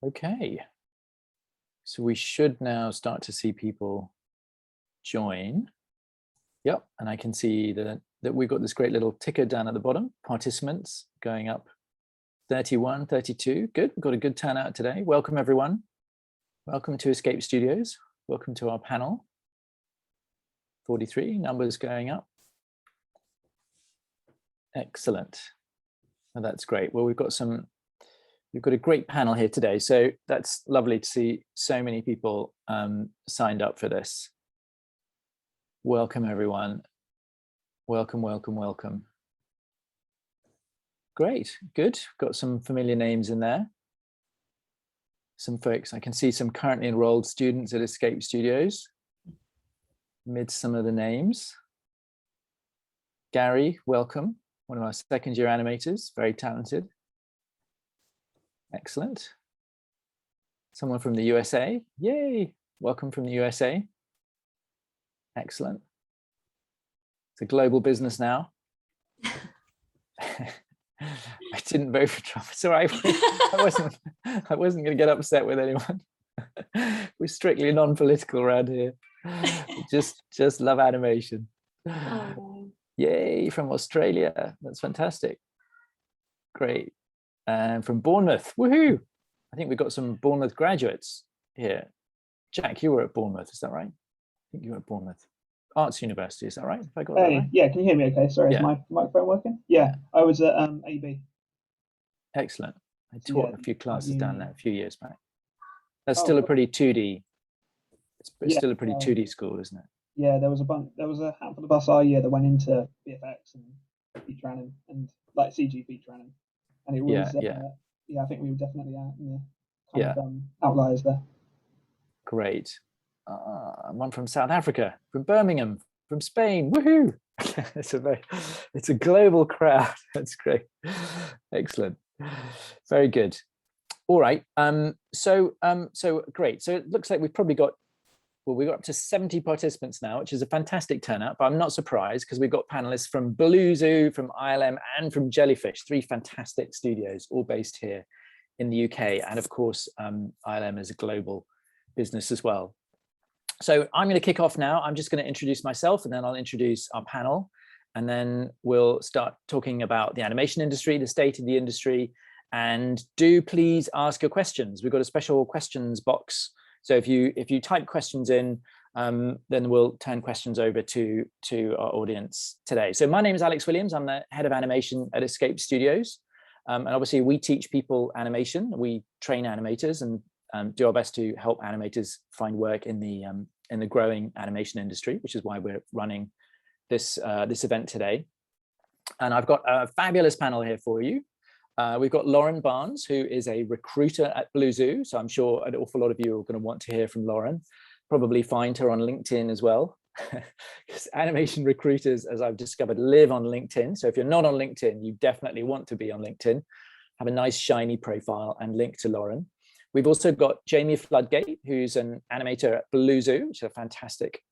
Okay, so we should now start to see people join. Yep, and I can see that we've got this great little ticker down at the bottom, participants going up 31, 32. Good, we've got a good turnout today. Welcome everyone. Welcome to Escape Studios. Welcome to our panel. 43, numbers going up. Excellent. Oh, that's great. Well, we've got a great panel here today. So that's lovely to see so many people signed up for this. Welcome, everyone. Welcome, welcome, welcome. Great, good. Got some familiar names in there. Some folks, I can see some currently enrolled students at Escape Studios. Amid some of the names. Gary, welcome. One of our second-year animators, very talented. Excellent. Someone from the USA, yay. Welcome from the USA. Excellent. It's a global business now. I didn't vote for Trump. It's all right. I wasn't going to get upset with anyone. We're strictly non-political around here. Just love animation. Oh. Yay, from Australia. That's fantastic. Great. And from Bournemouth, woohoo. I think we've got some Bournemouth graduates here. Jack, you were at Bournemouth, is that right? I think you were at Bournemouth Arts University, is that right? If I got that right? Yeah, can you hear me okay? Sorry, yeah. Is my microphone working? Yeah, I was at AB. Excellent. I taught a few classes down there a few years back. That's Oh, still a pretty 2D, it's yeah, still a pretty 2D school, isn't it? Yeah, there was a handful of us our year that went into VFX and feature anim and like CG feature anim. And it was, I think we were definitely out in the kind of outliers there. Great. One from South Africa, from Birmingham, from Spain, woohoo! It's a global crowd. That's great. Excellent. Very good. All right. So great. So it looks like we've probably got, well, we've got up to 70 participants now, which is a fantastic turnout, but I'm not surprised because we've got panelists from Blue Zoo, from ILM, and from Jellyfish, 3 fantastic studios, all based here in the UK. And of course, ILM is a global business as well. So I'm going to kick off now. I'm just going to introduce myself and then I'll introduce our panel. And then we'll start talking about the animation industry, the state of the industry. And do please ask your questions. We've got a special questions box. So if you type questions in, then we'll turn questions over to our audience today. So my name is Alex Williams. I'm the head of animation at Escape Studios. And obviously we teach people animation. We train animators and do our best to help animators find work in the growing animation industry, which is why we're running this event today. And I've got a fabulous panel here for you. We've got Lauren Barnes, who is a recruiter at Blue Zoo. So I'm sure an awful lot of you are going to want to hear from Lauren. Probably find her on LinkedIn as well. Because animation recruiters, as I've discovered, live on LinkedIn. So if you're not on LinkedIn, you definitely want to be on LinkedIn. Have a nice shiny profile and link to Lauren. We've also got Jamie Floodgate, who's an animator at Blue Zoo, which is a fantastic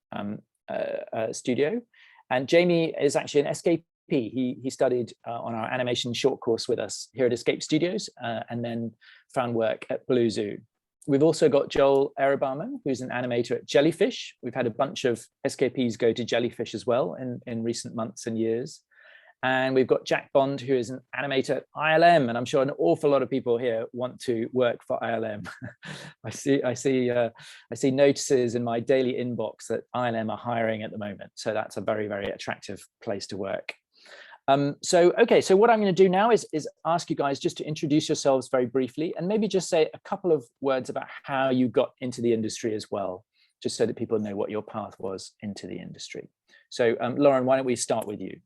studio. And Jamie is actually an SKP. He studied on our animation short course with us here at Escape Studios and then found work at Blue Zoo. We've also got Joel Erebarman, who's an animator at Jellyfish. We've had a bunch of SKPs go to Jellyfish as well in recent months and years. And we've got Jack Bond, who is an animator at ILM, and I'm sure an awful lot of people here want to work for ILM. I see notices in my daily inbox that ILM are hiring at the moment, so that's a very, very attractive place to work. So what I'm going to do now is ask you guys just to introduce yourselves very briefly, and maybe just say a couple of words about how you got into the industry as well, just so that people know what your path was into the industry. So Lauren, why don't we start with you?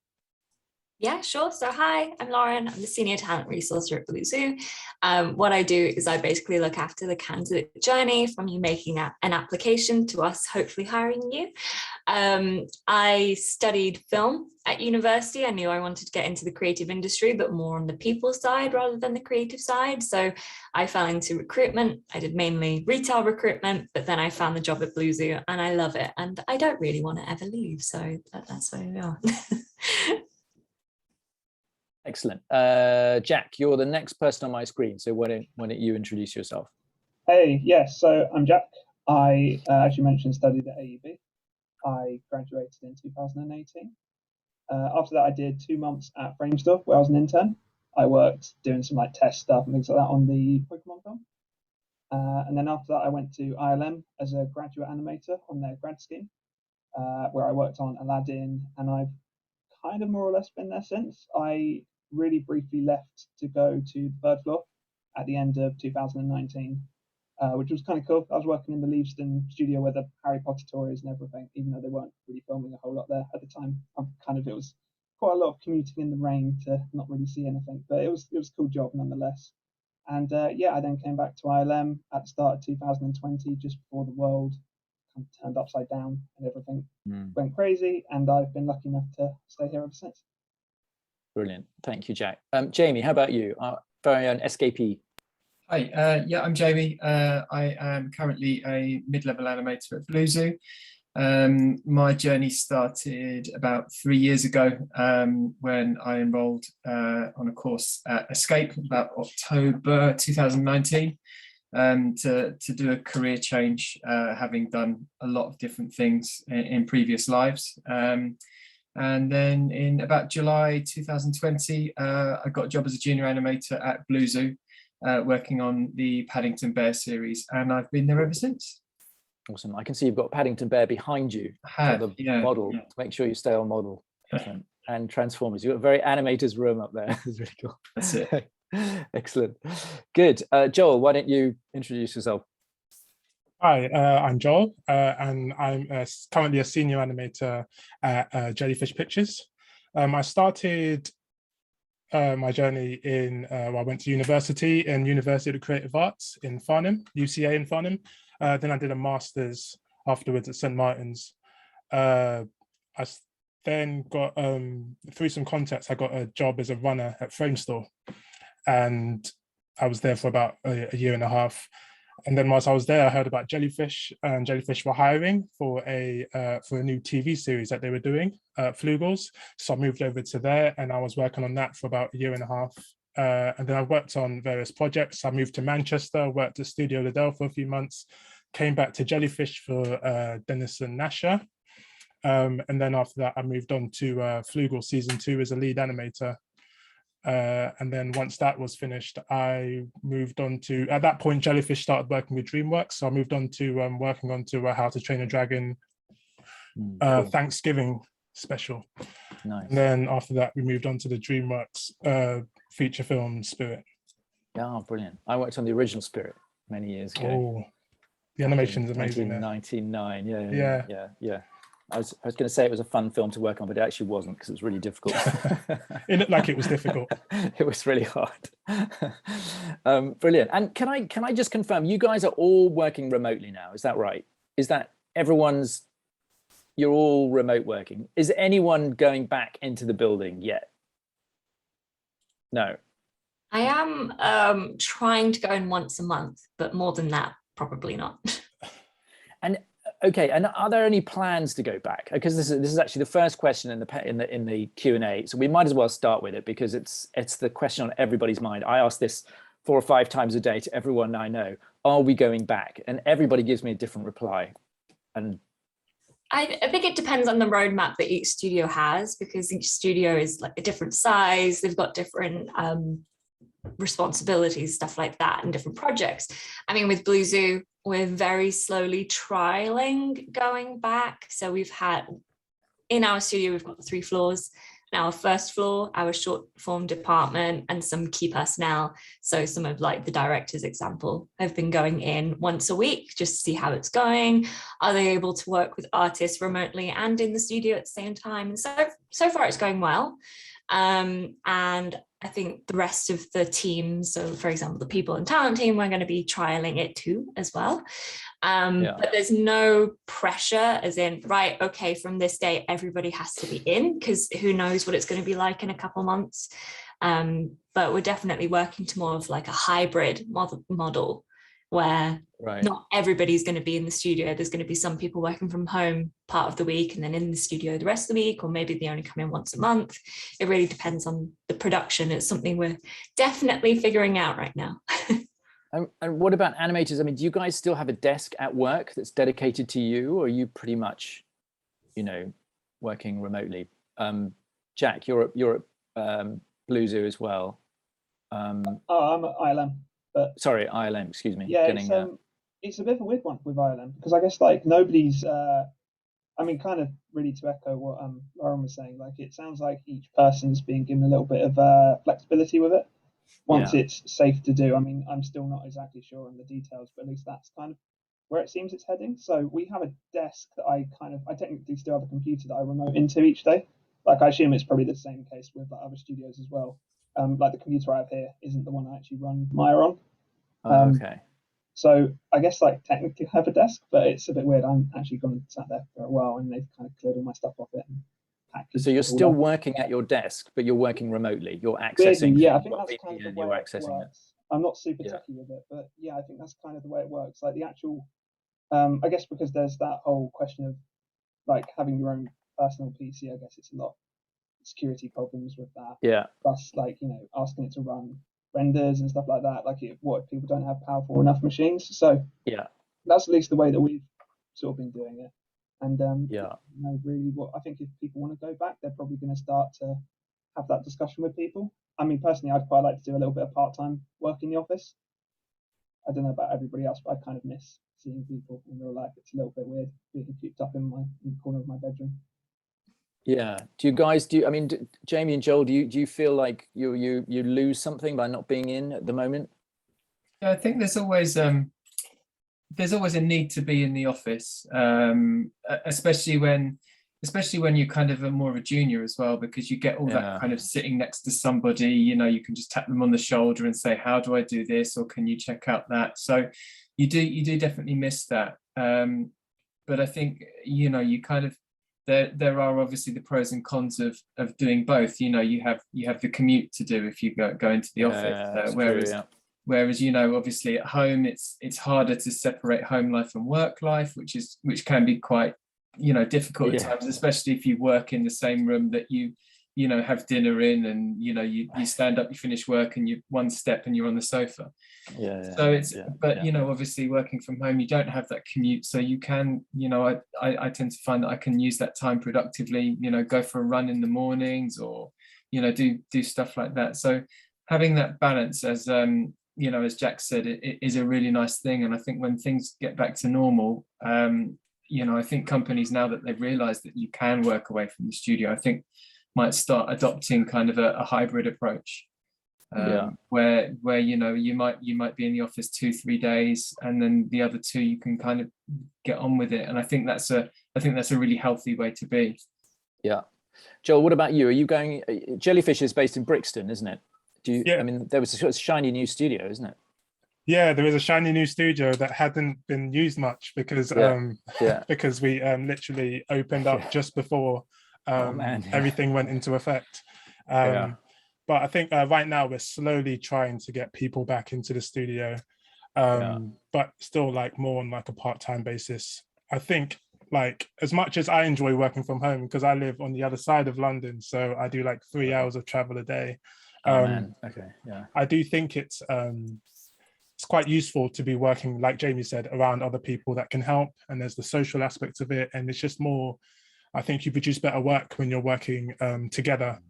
Yeah, sure. So hi, I'm Lauren. I'm the Senior Talent Resourcer at Blue Zoo. What I do is I basically look after the candidate journey from you making an application to us hopefully hiring you. I studied film at university. I knew I wanted to get into the creative industry, but more on the people side rather than the creative side. So I fell into recruitment. I did mainly retail recruitment, but then I found the job at Blue Zoo and I love it. And I don't really want to ever leave. So that's where we are. Excellent. Jack, you're the next person on my screen. So why don't you introduce yourself? Hey, yes, so I'm Jack. I, as you mentioned, studied at AUB. I graduated in 2018. After that, I did 2 months at Framestore, where I was an intern. I worked doing some like test stuff and things like that on the Pokemon film. And then after that, I went to ILM as a graduate animator on their grad scheme, where I worked on Aladdin, and I've kind of more or less been there since. I really briefly left to go to the third floor at the end of 2019, which was kind of cool. I was working in the Leavesden studio where the Harry Potter tour is and everything, even though they weren't really filming a whole lot there at the time. It was quite a lot of commuting in the rain to not really see anything, but it was a cool job nonetheless. And yeah, I then came back to ILM at the start of 2020, just before the world kind of turned upside down and everything went crazy. And I've been lucky enough to stay here ever since. Brilliant. Thank you, Jack. Jamie, how about you? Our very own SKP. Hi, yeah, I'm Jamie. I am currently a mid-level animator at Blue Zoo. My journey started about 3 years ago when I enrolled on a course at Escape about October 2019 to do a career change, having done a lot of different things in previous lives. And then in about July 2020, I got a job as a junior animator at Blue Zoo, working on the Paddington Bear series, and I've been there ever since. Awesome. I can see you've got Paddington Bear behind you. I have, the model to make sure you stay on model. And Transformers. You've got a very animators room up there. It's really cool. That's it. Excellent. Good. Joel, why don't you introduce yourself? Hi, I'm Joel, and I'm currently a senior animator at Jellyfish Pictures. I started my journey I went to university in University of the Creative Arts in Farnham, UCA in Farnham. Then I did a master's afterwards at St. Martin's. I then got, through some contacts, I got a job as a runner at Framestore, and I was there for about a year and a half. And then whilst I was there, I heard about Jellyfish, and Jellyfish were hiring for a new TV series that they were doing, Flugels. So I moved over to there, and I was working on that for about a year and a half. And then I worked on various projects. I moved to Manchester, worked at Studio Liddell for a few months, came back to Jellyfish for Dennis and Nasha. And then after that, I moved on to Flugel season 2 as a lead animator. And then once that was finished, I moved on to, at that point, Jellyfish started working with DreamWorks. So I moved on to working on to How to Train a Dragon cool. Thanksgiving special. Nice. And then after that, we moved on to the DreamWorks feature film Spirit. Oh, brilliant. I worked on the original Spirit many years ago. Oh, the animation is amazing. 1999, yeah. I was going to say it was a fun film to work on, but it actually wasn't, because it was really difficult. It looked like it was difficult. It was really hard. Brilliant. And can I just confirm, you guys are all working remotely now? Is that right? Is that you're all remote working? Is anyone going back into the building yet? No. I am trying to go in once a month, but more than that, probably not. And okay, and are there any plans to go back? Because this is actually the first question in the Q&A, so we might as well start with it, because it's the question on everybody's mind. I ask this 4 or 5 times a day to everyone I know. Are we going back? And everybody gives me a different reply. And I think it depends on the roadmap that each studio has, because each studio is like a different size. They've got different responsibilities, stuff like that, and different projects. I mean, with Blue Zoo, we're very slowly trialing going back. So we've had, in our studio, we've got 3 floors. Now, our first floor, our short form department, and some key personnel. So some of like the directors, example, have been going in once a week just to see how it's going. Are they able to work with artists remotely and in the studio at the same time? And so far it's going well. And I think the rest of the team, so for example, the people and talent team, we're going to be trialing it too as well. But there's no pressure as in, right, okay, from this day, everybody has to be in, because who knows what it's going to be like in a couple months. But we're definitely working to more of like a hybrid model where not everybody's going to be in the studio. There's going to be some people working from home part of the week and then in the studio the rest of the week, or maybe they only come in once a month. It really depends on the production. It's something we're definitely figuring out right now. And what about animators? I mean, do you guys still have a desk at work that's dedicated to you, or are you pretty much, working remotely? Jack, you're at Blue Zoo as well. I'm at ILM, but sorry, ILM. Excuse me. Yeah, it's a bit of a weird one with ILM because I guess like nobody's. I mean, kind of really to echo what Lauren was saying. Like, it sounds like each person's being given a little bit of flexibility with it once it's safe to do. I mean, I'm still not exactly sure on the details, but at least that's kind of where it seems it's heading. So we have a desk that I technically still have a computer that I remote into each day. Like, I assume it's probably the same case with like other studios as well. Like the computer I have here isn't the one I actually run Maya on. Okay. So I guess like technically I have a desk, but it's a bit weird. I'm actually gone and sat there for a while, and they've kind of cleared all my stuff off it and packaged. So you're still working at your desk, but you're working remotely. You're accessing. Weirdly, yeah, I think that's kind of the way you're it accessing works. I'm not super techy with it, but yeah, I think that's kind of the way it works. Like the actual, I guess because there's that whole question of like having your own personal PC. I guess it's a lot of security problems with that. Yeah. Plus, like asking it to run renders and stuff like that. Like, what if people don't have powerful enough machines? So yeah, that's at least the way that we've sort of been doing it. And really, what I think if people want to go back, they're probably going to start to have that discussion with people. I mean, personally, I'd quite like to do a little bit of part-time work in the office. I don't know about everybody else, but I kind of miss seeing people in real life. It's a little bit weird being cooped up in the corner of my bedroom. Yeah. Do you guys I mean, Jamie and Joel, do you feel like you lose something by not being in at the moment? Yeah, I think there's always a need to be in the office, especially when you're kind of more of a junior as well, because you get all that kind of sitting next to somebody, you can just tap them on the shoulder and say, how do I do this? Or can you check out that? So you do definitely miss that. But I think, you kind of, there are obviously the pros and cons of doing both. You have the commute to do if you go into the office, whereas obviously at home it's harder to separate home life and work life, which can be quite difficult at times, especially if you work in the same room that you have dinner in, and you stand up, you finish work, and you one step and you're on the sofa. Obviously working from home, you don't have that commute, so you can I tend to find that I can use that time productively, go for a run in the mornings, or do stuff like that. So having that balance, as Jack said, it is a really nice thing. And I think when things get back to normal, I think companies, now that they've realized that you can work away from the studio, I think might start adopting kind of a hybrid approach, where you might be in the office 2-3 days, and then the other 2 you can kind of get on with it. And I think that's a really healthy way to be. Yeah. Joel, what about you? Are you going? Jellyfish is based in Brixton, isn't it? I mean, there was a sort of shiny new studio, isn't it? Yeah, there is a shiny new studio that hadn't been used much because because we literally opened up just before everything went into effect. But I think right now we're slowly trying to get people back into the studio, but still like more on like a part-time basis. I think like as much as I enjoy working from home, because I live on the other side of London, so I do like 3 hours of travel a day. I do think it's quite useful to be working, like Jamie said, around other people that can help, and there's the social aspects of it, and it's just more, I think you produce better work when you're working together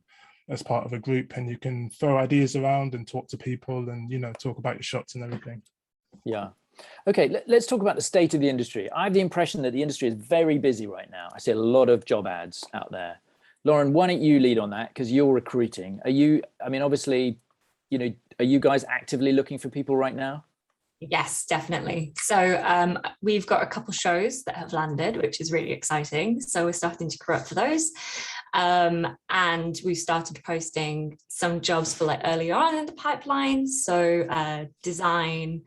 as part of a group, and you can throw ideas around and talk to people, and talk about your shots and everything. Okay, let's talk about the state of the industry. I have the impression that the industry is very busy right now. I see a lot of job ads out there. Lauren, why don't you lead on that, because you're recruiting. Obviously, are you guys actively looking for people right now? Yes, definitely. So we've got a couple shows that have landed, which is really exciting. So we're starting to crew up for those. And we've started posting some jobs for like earlier on in the pipeline. So design,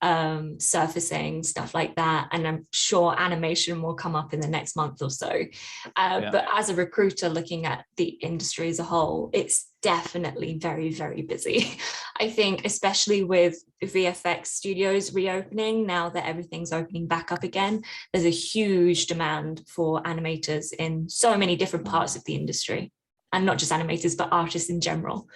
surfacing, stuff like that. And I'm sure animation will come up in the next month or so. But as a recruiter looking at the industry as a whole, it's definitely very, very busy. I think especially with VFX studios reopening, now that everything's opening back up again, there's a huge demand for animators in so many different parts of the industry, and not just animators, but artists in general.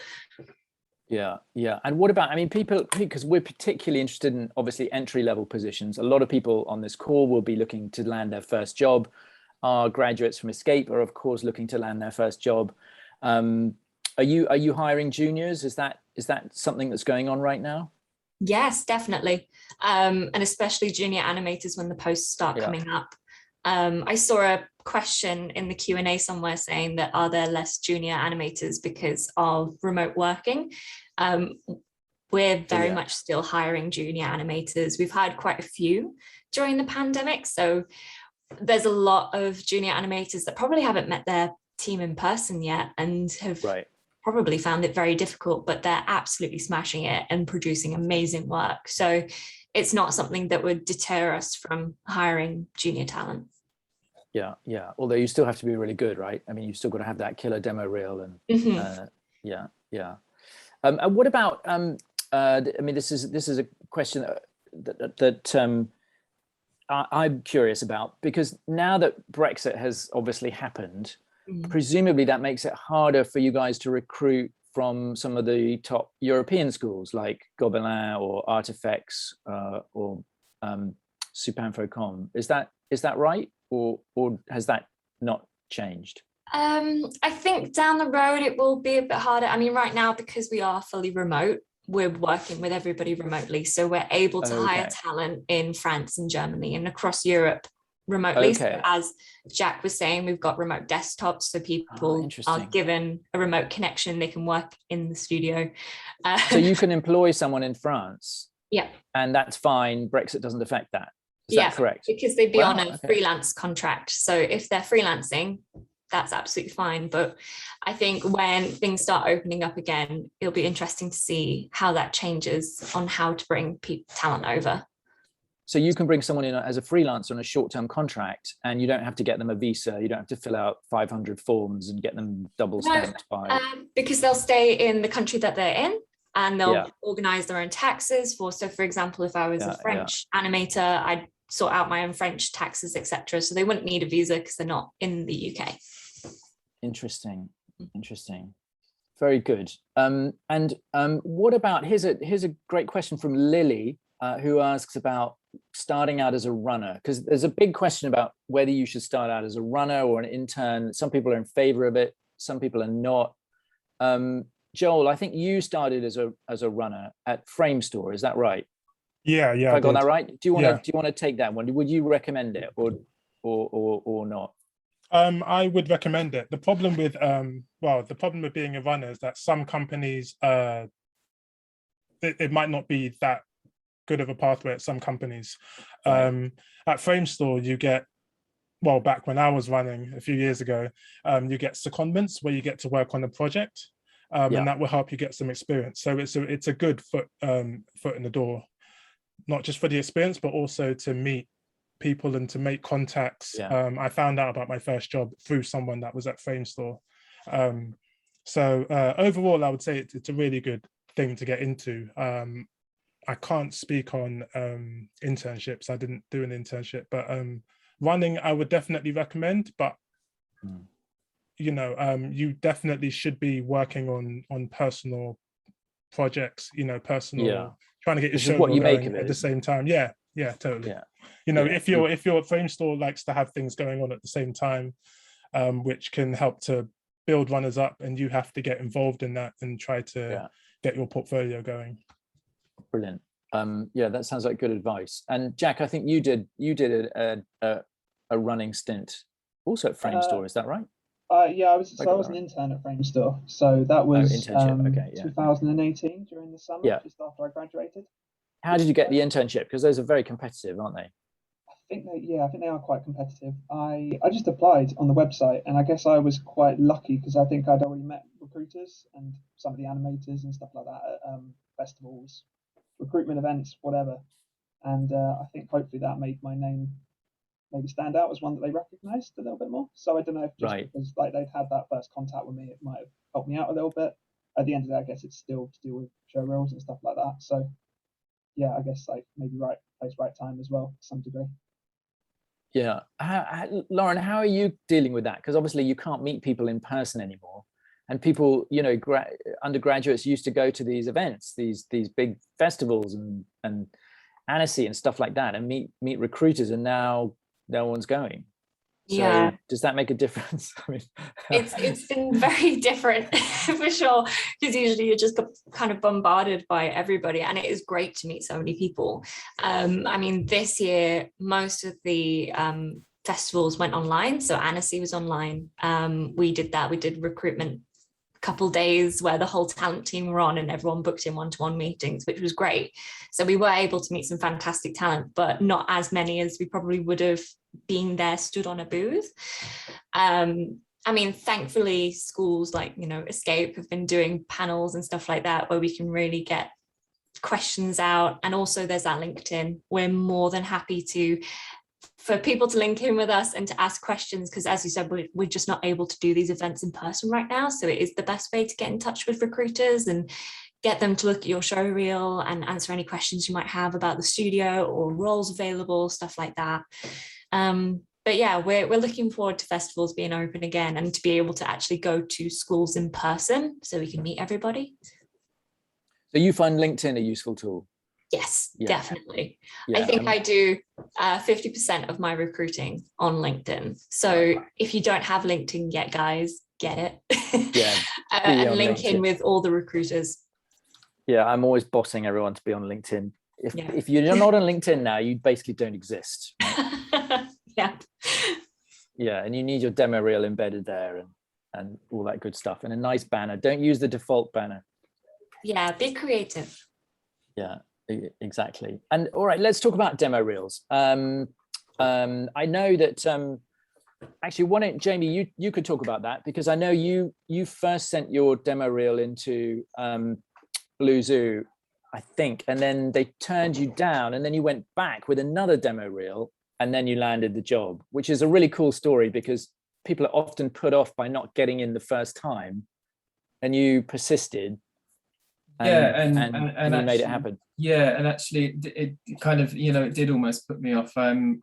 Yeah, yeah. And what about, I mean, people, because we're particularly interested in obviously entry-level positions. A lot of people on this call will be looking to land their first job. Our graduates from Escape are, of course, looking to land their first job. Are you hiring juniors? Is that something that's going on right now? Yes, definitely. And especially junior animators when the posts start coming up. I saw a question in the Q&A somewhere saying that are there less junior animators because of remote working? We're very much still hiring junior animators. We've hired quite a few during the pandemic. So there's a lot of junior animators that probably haven't met their team in person yet and have probably found it very difficult, but they're absolutely smashing it and producing amazing work. So it's not something that would deter us from hiring junior talent. Yeah, yeah. Although you still have to be really good, right? I mean, you've still got to have that killer demo reel, and yeah, yeah. And what about? I mean, this is a question that I'm curious about, because now that Brexit has obviously happened, presumably that makes it harder for you guys to recruit from some of the top European schools like Gobelin or Artifex or Supinfocom. Is that right? Or has that not changed? I think down the road it will be a bit harder. I mean, right now, because we are fully remote, we're working with everybody remotely. So we're able to hire talent in France and Germany and across Europe remotely. So as Jack was saying, we've got remote desktops, so people are given a remote connection, they can work in the studio. So you can employ someone in France. Yeah. And that's fine. Brexit doesn't affect that. Is that correct? Because they'd be on a freelance contract. So if they're freelancing, that's absolutely fine. But I think when things start opening up again, it'll be interesting to see how that changes on how to bring talent over. So you can bring someone in as a freelancer on a short-term contract, and you don't have to get them a visa. You don't have to fill out 500 forms and get them double stamped because they'll stay in the country that they're in. And they'll organize their own taxes so for example, if I was a French animator, I'd sort out my own French taxes, etc. So they wouldn't need a visa because they're not in the UK. Interesting. Very good. What about, here's a great question from Lily, who asks about starting out as a runner, because there's a big question about whether you should start out as a runner or an intern. Some people are in favor of it, some people are not. Joel, I think you started as a runner at Framestore. Is that right? Yeah. Have I got that right? Do you want to take that one? Would you recommend it or not? I would recommend it. The problem with the problem with being a runner is that some companies it might not be that good of a pathway at some companies. At Framestore, you get, well, back when I was running a few years ago, you get secondments where you get to work on a project. And that will help you get some experience. So it's a good foot in the door, not just for the experience, but also to meet people and to make contacts. I found out about my first job through someone that was at Framestore. So overall, I would say it's a really good thing to get into. I can't speak on internships. I didn't do an internship, but running, I would definitely recommend, but you definitely should be working on personal projects, trying to get your show going at the same time. Yeah, totally. If your Framestore likes to have things going on at the same time, which can help to build runners up, and you have to get involved in that and try to get your portfolio going. Brilliant. That sounds like good advice. And Jack, I think you did a running stint also at Framestore. Is that right? I was an intern at Framestore. So that was 2018 during the summer, just after I graduated. How did you get the internship? Because those are very competitive, aren't they? I think they are quite competitive. I just applied on the website, and I guess I was quite lucky because I think I'd already met recruiters and some of the animators and stuff like that at festivals, recruitment events, whatever. And I think hopefully that made my name maybe stand out as one that they recognised a little bit more. So I don't know if just because they'd had that first contact with me, it might have helped me out a little bit. At the end of the day, I guess it's still to do with show reels and stuff like that. So I guess maybe right place, right time as well, to some degree. Yeah. Lauren, how are you dealing with that? Because obviously you can't meet people in person anymore. and people, you know, undergraduates used to go to these events, these big festivals and Annecy and stuff like that, and meet recruiters, and now no one's going. So Yeah, does that make a difference? I mean, it's been very different for sure, because usually you're just kind of bombarded by everybody, and it is great to meet so many people. I mean, this year most of the festivals went online, so Annecy was online. We did recruitment couple days where the whole talent team were on and everyone booked in one-to-one meetings, which was great. So we were able to meet some fantastic talent, but not as many as we probably would have been there stood on a booth. I mean, thankfully schools like, you know, Escape have been doing panels and stuff like that where we can really get questions out. And also there's that LinkedIn. We're more than happy for people to link in with us and to ask questions, because as you said, we're just not able to do these events in person right now. So it is the best way to get in touch with recruiters and get them to look at your show reel and answer any questions you might have about the studio or roles available, stuff like that. But yeah, we're looking forward to festivals being open again and to be able to actually go to schools in person so we can meet everybody. So you find LinkedIn a useful tool? Yes, Yeah. Definitely. Yeah, I think I do 50% of my recruiting on LinkedIn. So if you don't have LinkedIn yet, guys, get it. Yeah, and link LinkedIn in with all the recruiters. Yeah, I'm always bossing everyone to be on LinkedIn. If you're not on LinkedIn now, you basically don't exist. Right? Yeah. Yeah, and you need your demo reel embedded there and all that good stuff, and a nice banner. Don't use the default banner. Yeah, be creative. Yeah, exactly. And all right, let's talk about demo reels. I know that actually, why don't Jamie, you could talk about that, because I know you first sent your demo reel into Blue Zoo, I think, and then they turned you down, and then you went back with another demo reel, and then you landed the job, which is a really cool story, because people are often put off by not getting in the first time, and you persisted. And you actually made it happen. Yeah, and actually it kind of, you know, it did almost put me off. I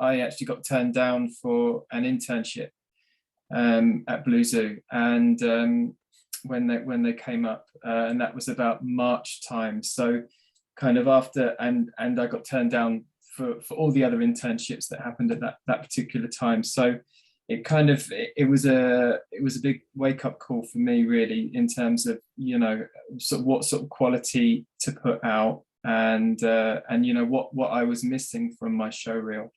actually got turned down for an internship at Blue Zoo, and when they came up, and that was about March time. So kind of after, and I got turned down for all the other internships that happened at that particular time. So it kind of, it was a big wake-up call for me, really, in terms of, you know, sort of what sort of quality to put out, and you know what I was missing from my show reel.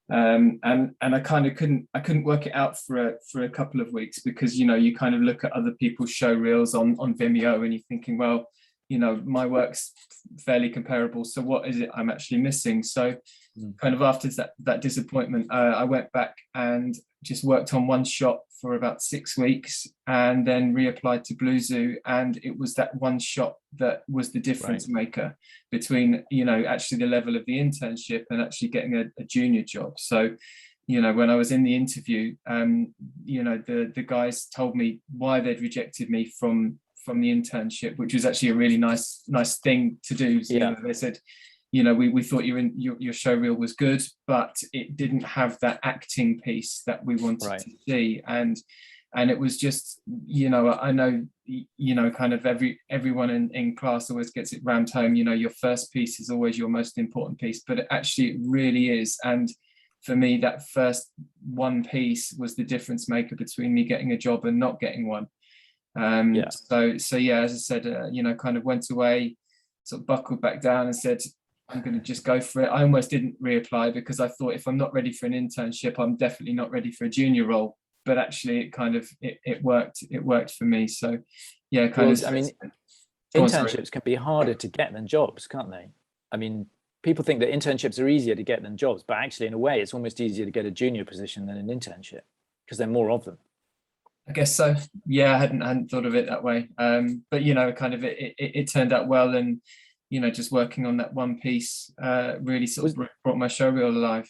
And I kind of couldn't work it out for a couple of weeks, because, you know, you kind of look at other people's show reels on Vimeo and you're thinking, well, you know, my work's fairly comparable, so what is it I'm actually missing? So kind of after that disappointment, I went back and just worked on one shot for about 6 weeks, and then reapplied to Blue Zoo, and it was that one shot that was the difference maker between, you know, actually the level of the internship and actually getting a junior job. So, you know, when I was in the interview, you know, the guys told me why they'd rejected me from the internship, which was actually a really nice thing to do. So, you know, they said, you know, we thought your show reel was good, but it didn't have that acting piece that we wanted to see. And it was just, you know, I know, you know, kind of everyone in class always gets it rammed home, you know, your first piece is always your most important piece, but it really is. And for me, that first one piece was the difference maker between me getting a job and not getting one. So yeah, as I said, you know, kind of went away, sort of buckled back down and said, I'm going to just go for it. I almost didn't reapply, because I thought, if I'm not ready for an internship, I'm definitely not ready for a junior role. But actually it kind of, it worked for me. So yeah, I mean, internships can be harder to get than jobs, can't they? I mean, people think that internships are easier to get than jobs, but actually in a way it's almost easier to get a junior position than an internship, because there are more of them. I guess so. Yeah, I hadn't thought of it that way. But, you know, kind of it turned out well, and, you know, just working on that one piece really sort of brought my show reel alive.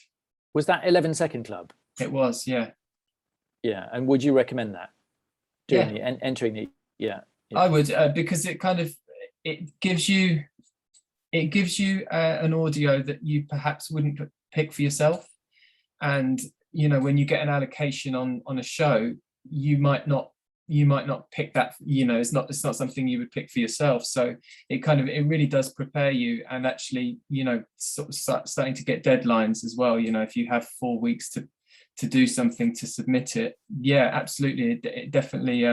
Was that 11 Second Club? It was, yeah. Yeah, and would you recommend that? Entering the, yeah. I would, because it kind of, it gives you an audio that you perhaps wouldn't pick for yourself. And, you know, when you get an allocation on a show, you might not you might not pick that, it's not something you would pick for yourself. So it really does prepare you, and actually, sort of starting to get deadlines as well. If you have 4 weeks to do something, to submit it, yeah, absolutely, it definitely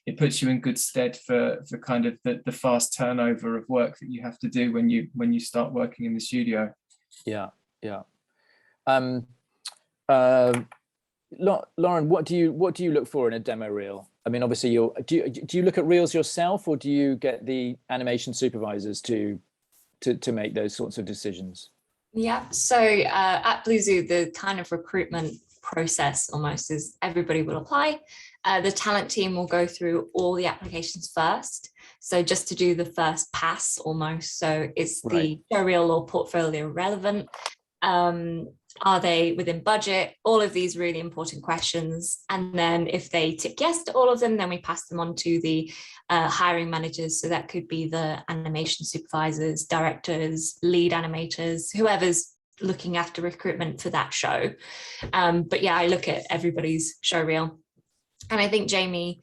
it puts you in good stead for kind of the fast turnover of work that you have to do when you start working in the studio. Yeah. Lauren, what do you look for in a demo reel? I mean, obviously, do you look at reels yourself, or do you get the animation supervisors to make those sorts of decisions? Yeah, so at Blue Zoo, the kind of recruitment process almost is everybody will apply. The talent team will go through all the applications first. So just to do the first pass almost. So is the show reel or portfolio relevant? Are they within budget? All of these really important questions. And then if they tick yes to all of them, then we pass them on to the hiring managers. So that could be the animation supervisors, directors, lead animators, whoever's looking after recruitment for that show. But yeah, I look at everybody's show reel. And I think Jamie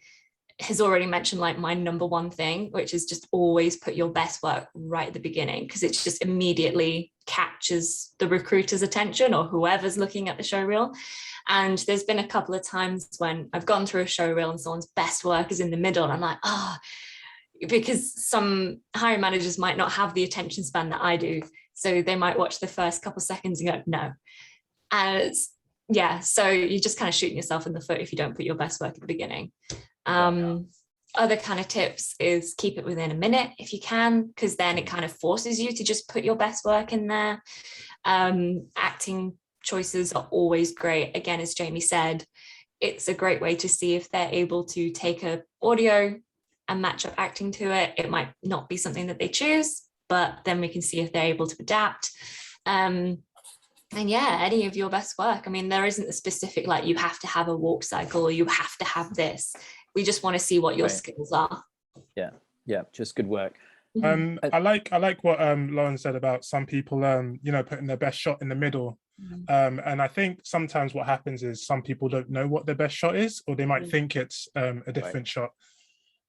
has already mentioned like my number one thing, which is just always put your best work right at the beginning, because it just immediately captures the recruiter's attention or whoever's looking at the show reel. And there's been a couple of times when I've gone through a show reel and someone's best work is in the middle, and I'm like, because some hiring managers might not have the attention span that I do. So they might watch the first couple seconds and go, no. And so you're just kind of shooting yourself in the foot if you don't put your best work at the beginning. Other kind of tips is keep it within a minute if you can, because then it kind of forces you to just put your best work in there. Acting choices are always great. Again, as Jamie said, it's a great way to see if they're able to take a audio and match up acting to it. It might not be something that they choose, but then we can see if they're able to adapt. And yeah, any of your best work. I mean, there isn't a specific, like, you have to have a walk cycle or you have to have this. We just want to see what your skills are. Yeah, just good work. I like what Lauren said about some people, putting their best shot in the middle. And I think sometimes what happens is some people don't know what their best shot is, or they might think it's a different shot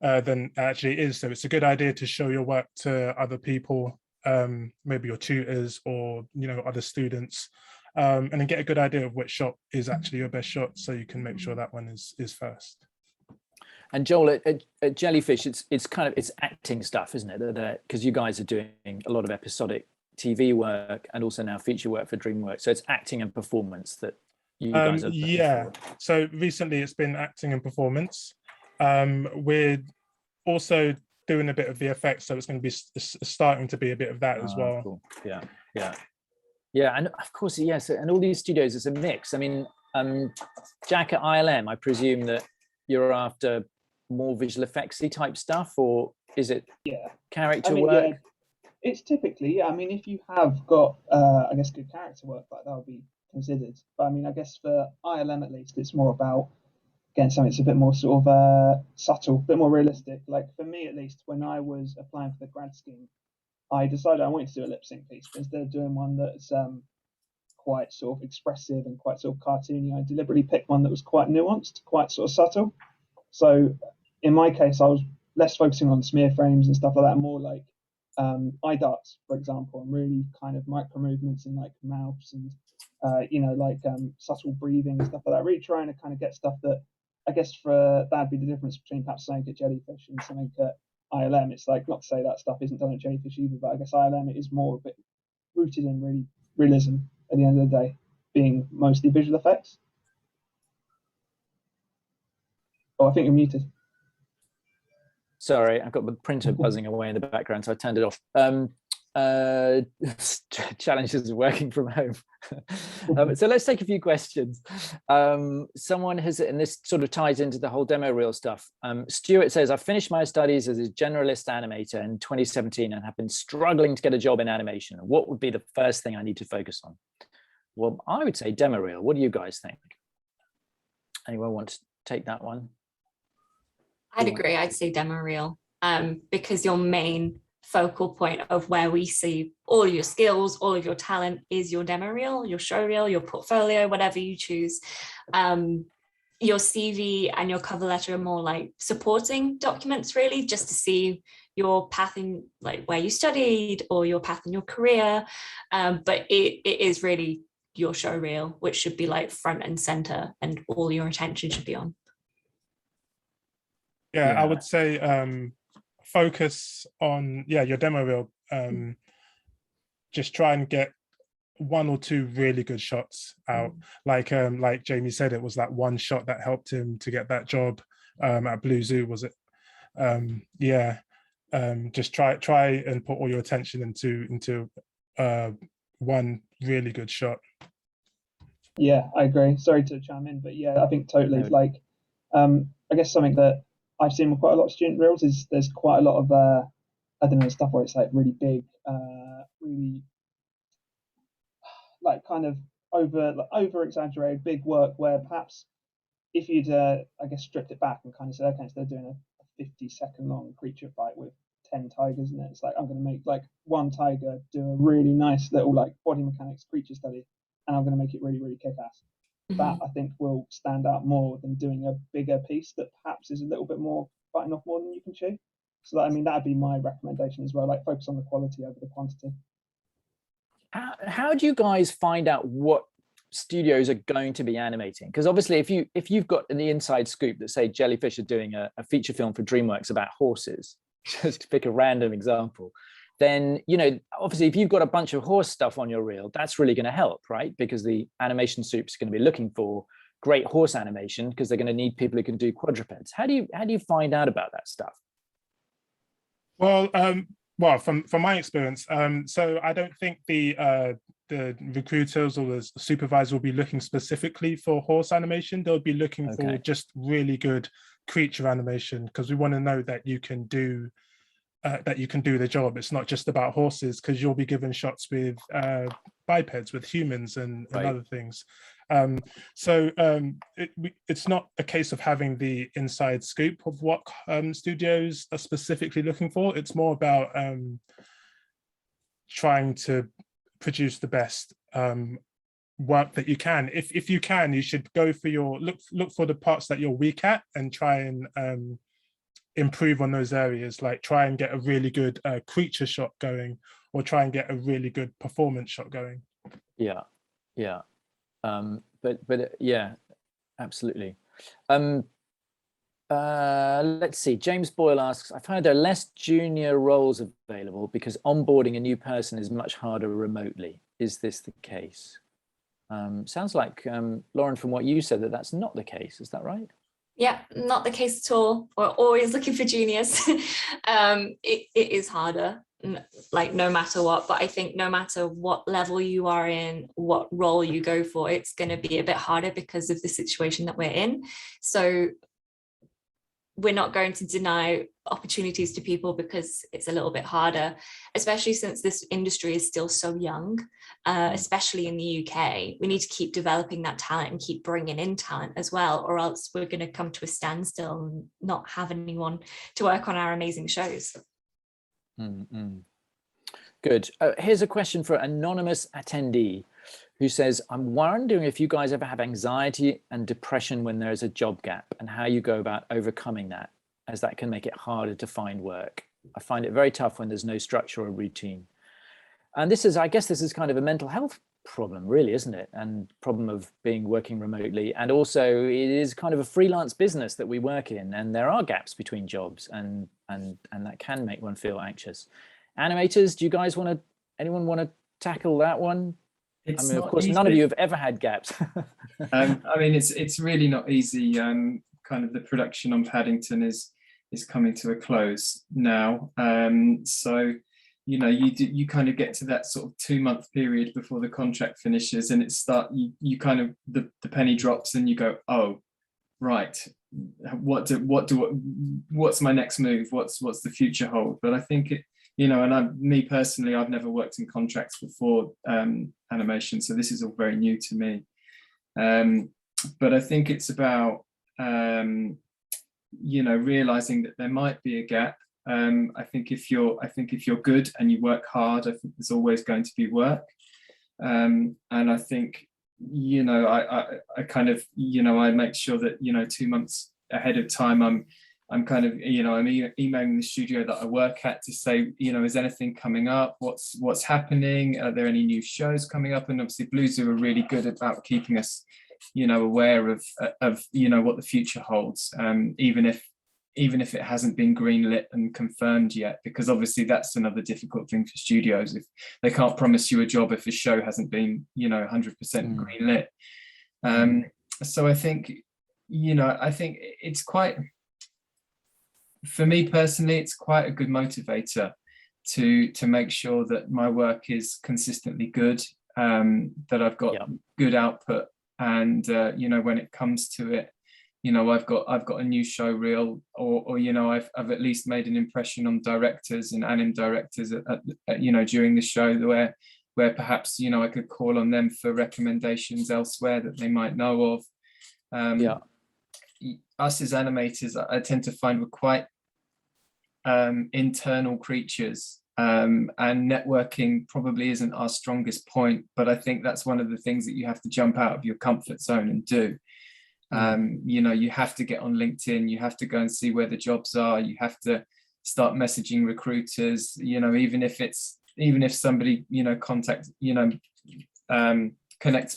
than actually it is. So it's a good idea to show your work to other people, maybe your tutors or other students, and then get a good idea of which shot is actually your best shot, so you can make sure that one is first. And Joel, at Jellyfish, it's acting stuff, isn't it? Because you guys are doing a lot of episodic TV work and also now feature work for DreamWorks. So it's acting and performance that you guys are forward. So recently it's been acting and performance. We're also doing a bit of VFX, so it's going to be starting to be a bit of that as well. Cool. Yeah, and of course, yes, and all these studios, it's a mix. I mean, Jack at ILM, I presume that you're after more visual effectsy type stuff, or is it character work? Yeah, it's typically, I mean, if you have got, I guess, good character work, like that would be considered. But I mean, I guess for ILM at least, it's more about, again, something that's a bit more sort of subtle, a bit more realistic. Like for me, at least, when I was applying for the grad scheme, I decided I wanted to do a lip sync piece, but instead of doing one that's quite sort of expressive and quite sort of cartoony, I deliberately picked one that was quite nuanced, quite sort of subtle. So in my case, I was less focusing on smear frames and stuff like that, more like eye darts, for example, and really kind of micro movements in like mouths and subtle breathing and stuff like that. Really trying to kind of get stuff that, I guess, that'd be the difference between perhaps something at Jellyfish and something at ILM. It's like, not to say that stuff isn't done at Jellyfish either, but I guess ILM, it is more a bit rooted in really realism at the end of the day, being mostly visual effects. Oh, I think you're muted. Sorry, I've got the printer buzzing away in the background, so I turned it off. Challenges of working from home. So let's take a few questions. Someone has, and this sort of ties into the whole demo reel stuff. Stuart says, I finished my studies as a generalist animator in 2017 and have been struggling to get a job in animation. What would be the first thing I need to focus on? Well, I would say demo reel. What do you guys think? Anyone want to take that one? I'd agree. I'd say demo reel, because your main focal point of where we see all your skills, all of your talent is your demo reel, your show reel, your portfolio, whatever you choose. your CV and your cover letter are more like supporting documents, really, just to see your path in, like, where you studied or your path in your career. But it is really your show reel, which should be like front and center, and all your attention should be on. Yeah, I would say focus on your demo reel. Just try and get 1 or 2 really good shots out. Like Jamie said, it was that one shot that helped him to get that job at Blue Zoo, was it? Just try and put all your attention into one really good shot. Yeah, I agree. Sorry to chime in, but yeah, I think totally. Like, I guess something that I've seen with quite a lot of student reels is there's quite a lot of I don't know, stuff where it's like really big, really like kind of over exaggerated big work, where perhaps if you'd I guess stripped it back and kind of said, okay, so they're doing a 50-second long creature fight with 10 tigers in it. It's like, I'm going to make like one tiger do a really nice little like body mechanics creature study, and I'm going to make it really, really kick-ass. That I think will stand out more than doing a bigger piece that perhaps is a little bit more biting off more than you can chew. So that, I mean, that'd be my recommendation as well. Like, focus on the quality over the quantity. How do you guys find out what studios are going to be animating? Because obviously, if you've got the inside scoop that say Jellyfish are doing a feature film for DreamWorks about horses, just to pick a random example, then, you know, obviously if you've got a bunch of horse stuff on your reel, that's really going to help, right? Because the animation soups are going to be looking for great horse animation, because they're going to need people who can do quadrupeds. How do you find out about that stuff? Well, from my experience, so I don't think the recruiters or the supervisor will be looking specifically for horse animation. They'll be looking for just really good creature animation, because we want to know that you can do the job. It's not just about horses, because you'll be given shots with bipeds, with humans and other things. It's not a case of having the inside scoop of what studios are specifically looking for. It's more about trying to produce the best work that you can. If you can, you should go for look for the parts that you're weak at, and try and improve on those areas. Like, try and get a really good creature shot going, or try and get a really good performance shot going. But yeah, absolutely. Let's see. James Boyle asks, I've heard there are less junior roles available because onboarding a new person is much harder remotely. Is this the case? Sounds like, Lauren, from what you said, that's not the case. Is that right? Yeah, not the case at all. We're always looking for juniors. It is harder, like, no matter what. But I think no matter what level you are in, what role you go for, it's going to be a bit harder because of the situation that we're in. So we're not going to deny opportunities to people because it's a little bit harder, especially since this industry is still so young, especially in the UK. We need to keep developing that talent and keep bringing in talent as well, or else we're going to come to a standstill and not have anyone to work on our amazing shows. Good. Here's a question for an anonymous attendee who says, I'm wondering if you guys ever have anxiety and depression when there is a job gap, and how you go about overcoming that, as that can make it harder to find work. I find it very tough when there's no structure or routine. And I guess this is kind of a mental health problem, really, isn't it? And problem of working remotely. And also it is kind of a freelance business that we work in, and there are gaps between jobs, and that can make one feel anxious. Animators, do you guys anyone want to tackle that one? I mean, of course, none of you have ever had gaps. I mean, it's really not easy. Kind of the production on Paddington is coming to a close now. So, you know, you kind of get to that sort of 2-month period before the contract finishes, and you kind of the penny drops, and you go, oh, right, what's my next move? What's the future hold? But I think you know, and me personally, I've never worked in contracts before animation, so this is all very new to me. But I think it's about you know, realizing that there might be a gap. I think if you're good and you work hard, I think there's always going to be work. And I think, you know, I kind of, you know, I make sure that, you know, 2 months ahead of time, I'm kind of, you know, I'm emailing the studio that I work at to say, you know, is anything coming up? What's happening? Are there any new shows coming up? And obviously Blue Zoo are really good about keeping us, you know, aware of you know, what the future holds, even if it hasn't been greenlit and confirmed yet, because obviously that's another difficult thing for studios. If they can't promise you a job if a show hasn't been, you know, 100% greenlit. So I think, you know, I think it's quite, for me personally, it's quite a good motivator to make sure that my work is consistently good, that I've got good output, and you know, when it comes to it, you know, I've got a new show reel, or you know, I've at least made an impression on directors and anim directors at you know, during the show, where perhaps, you know, I could call on them for recommendations elsewhere that they might know of. Us as animators, I tend to find we're quite internal creatures, and networking probably isn't our strongest point, but I think that's one of the things that you have to jump out of your comfort zone and do. You know, you have to get on LinkedIn, you have to go and see where the jobs are, you have to start messaging recruiters, you know, even if somebody, you know, connects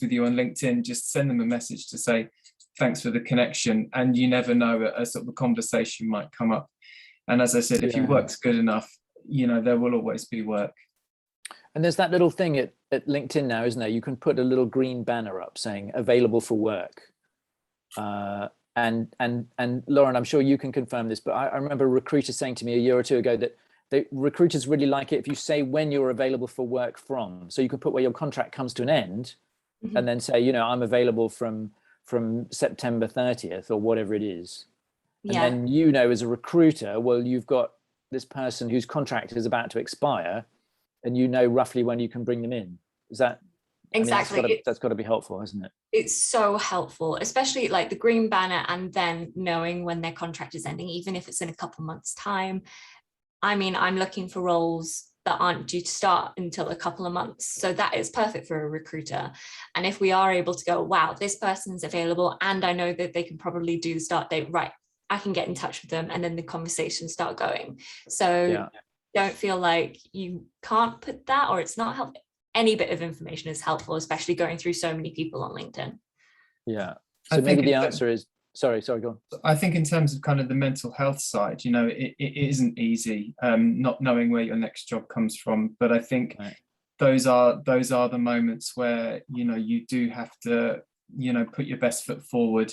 with you on LinkedIn, just send them a message to say thanks for the connection, and you never know, a sort of a conversation might come up. And as I said, if your work's good enough, you know, there will always be work. And there's that little thing at LinkedIn now, isn't there? You can put a little green banner up saying available for work. And Lauren, I'm sure you can confirm this, but I remember a recruiter saying to me a year or two ago that the recruiters really like it if you say when you're available for work from. So you can put where your contract comes to an end, and then say, you know, I'm available from September 30th or whatever it is. And then, you know, as a recruiter, well, you've got this person whose contract is about to expire, and you know roughly when you can bring them in. Is that exactly? I mean, that's got to be helpful, hasn't it? It's so helpful, especially like the green banner, and then knowing when their contract is ending, even if it's in a couple months' time. I mean, I'm looking for roles that aren't due to start until a couple of months. So that is perfect for a recruiter. And if we are able to go, wow, this person's available, and I know that they can probably do the start date, right, I can get in touch with them, and then the conversations start going. So don't feel like you can't put that, or it's not helpful. Any bit of information is helpful, especially going through so many people on LinkedIn. Yeah. So maybe the answer is, sorry, go on. I think in terms of kind of the mental health side, you know, it isn't easy, not knowing where your next job comes from. But I think those are the moments where, you know, you do have to, you know, put your best foot forward,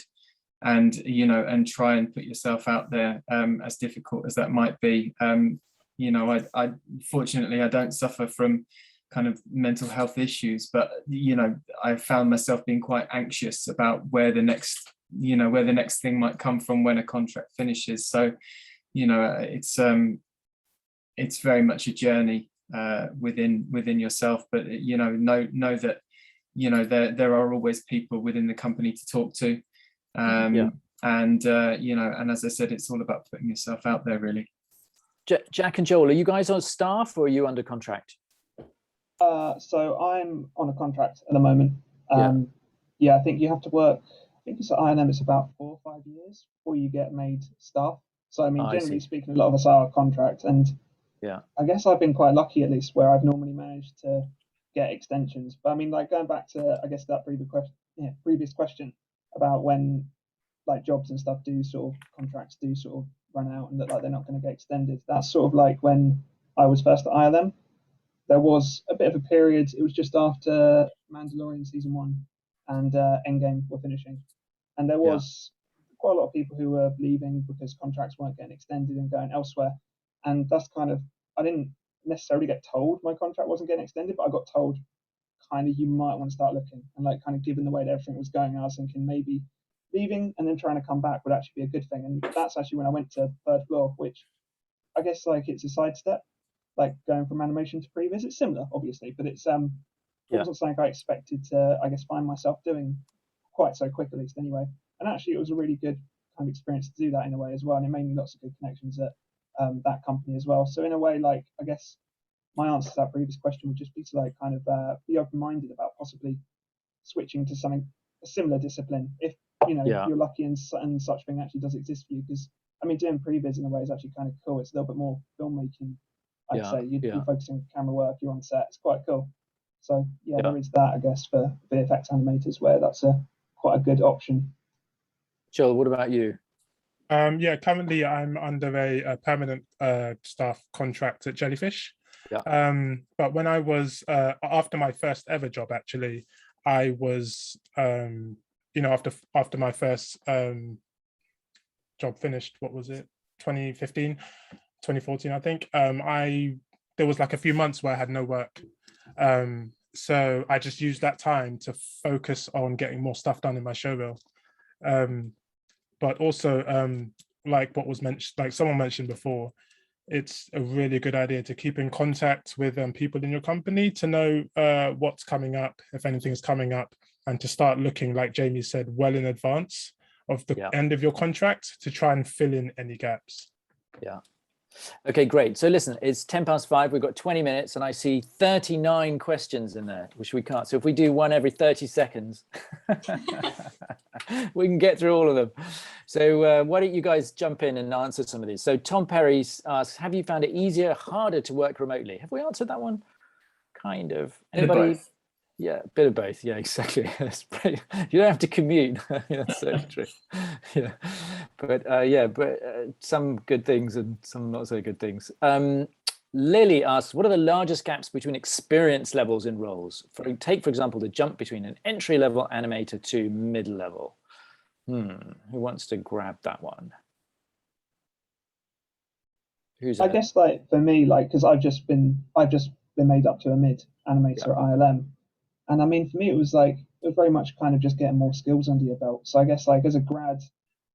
and, you know, and try and put yourself out there, as difficult as that might be. You know, I fortunately, I don't suffer from kind of mental health issues, but, you know, I found myself being quite anxious about where the next thing might come from when a contract finishes. So, you know, it's very much a journey within yourself, but, you know that, you know, there are always people within the company to talk to. And you know, and as I said, it's all about putting yourself out there, really. Jack and Joel, are you guys on staff or are you under contract? So I'm on a contract at the moment. I think you have to work, I think it's at INM, it's about 4 or 5 years before you get made staff. So I mean, generally speaking, a lot of us are contract, and I guess I've been quite lucky, at least, where I've normally managed to get extensions. But I mean, like, going back to, I guess, that previous question about when like jobs and stuff contracts do sort of run out and look like they're not going to get extended. That's sort of like when I was first at ILM. There was a bit of a period, it was just after Mandalorian season 1 and Endgame were finishing, and there was quite a lot of people who were leaving because contracts weren't getting extended and going elsewhere. And that's kind of, I didn't necessarily get told my contract wasn't getting extended, but I got told kind of, you might want to start looking. And like, kind of given the way that everything was going, I was thinking maybe leaving and then trying to come back would actually be a good thing. And that's actually when I went to Third Floor, which I guess like it's a sidestep, like going from animation to previs. It's similar, obviously, but it's it wasn't something I expected to, I guess, find myself doing quite so quick, at least anyway. And actually, it was a really good kind of experience to do that in a way as well. And it made me lots of good connections at that company as well. So in a way, like, I guess my answer to that previous question would just be to like kind of be open-minded about possibly switching to something a similar discipline if you're lucky and such thing actually does exist for you. Because I mean, doing previs in a way is actually kind of cool. It's a little bit more filmmaking, I'd say. You're focusing on camera work, you're on set. It's quite cool. So there is that, I guess, for VFX animators where that's quite a good option. Joel, what about you? Currently I'm under a permanent staff contract at Jellyfish. But when I was after my first ever job, actually, I was after my first job finished, what was it, 2015, 2014, I think, there was like a few months where I had no work. So I just used that time to focus on getting more stuff done in my show reel. But also, like what was mentioned, like someone mentioned before, it's a really good idea to keep in contact with people in your company to know what's coming up, if anything is coming up, and to start looking, like Jamie said, well in advance of the end of your contract to try and fill in any gaps. Okay, great. So listen, it's 5:10. We've got 20 minutes and I see 39 questions in there, which we can't. So if we do one every 30 seconds, we can get through all of them. So why don't you guys jump in and answer some of these? So Tom Perry asks, have you found it easier, harder to work remotely? Have we answered that one? Kind of. Anybody? Yeah, a bit of both. Yeah, exactly. You don't have to commute. That's so true. But some good things and some not so good things. Lily asks, what are the largest gaps between experience levels in roles? Take, for example, the jump between an entry-level animator to mid-level. Who wants to grab that one? I guess, like, for me, like, because I've just been made up to a mid animator at ILM. And I mean, for me, it was very much kind of just getting more skills under your belt. So I guess, like, as a grad,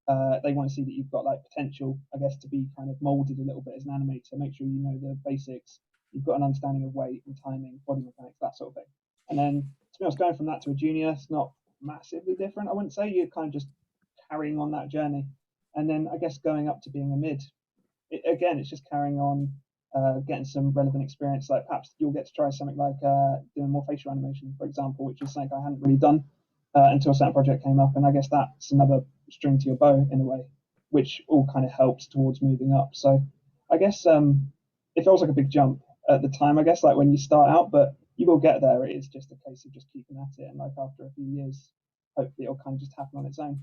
they want to see that you've got like potential, I guess, to be kind of molded a little bit as an animator. Make sure you know the basics. You've got an understanding of weight and timing, body mechanics, that sort of thing. And then, to be honest, going from that to a junior, it's not massively different. I wouldn't say. You're kind of just carrying on that journey. And then I guess going up to being a mid, it's just carrying on. Getting some relevant experience, like perhaps you'll get to try something like doing more facial animation, for example, which is something I hadn't really done until a certain project came up. And I guess that's another string to your bow in a way, which all kind of helps towards moving up. So I guess it feels like a big jump at the time, I guess, like when you start out, but you will get there. It is just a case of just keeping at it. And like after a few years, hopefully it'll kind of just happen on its own.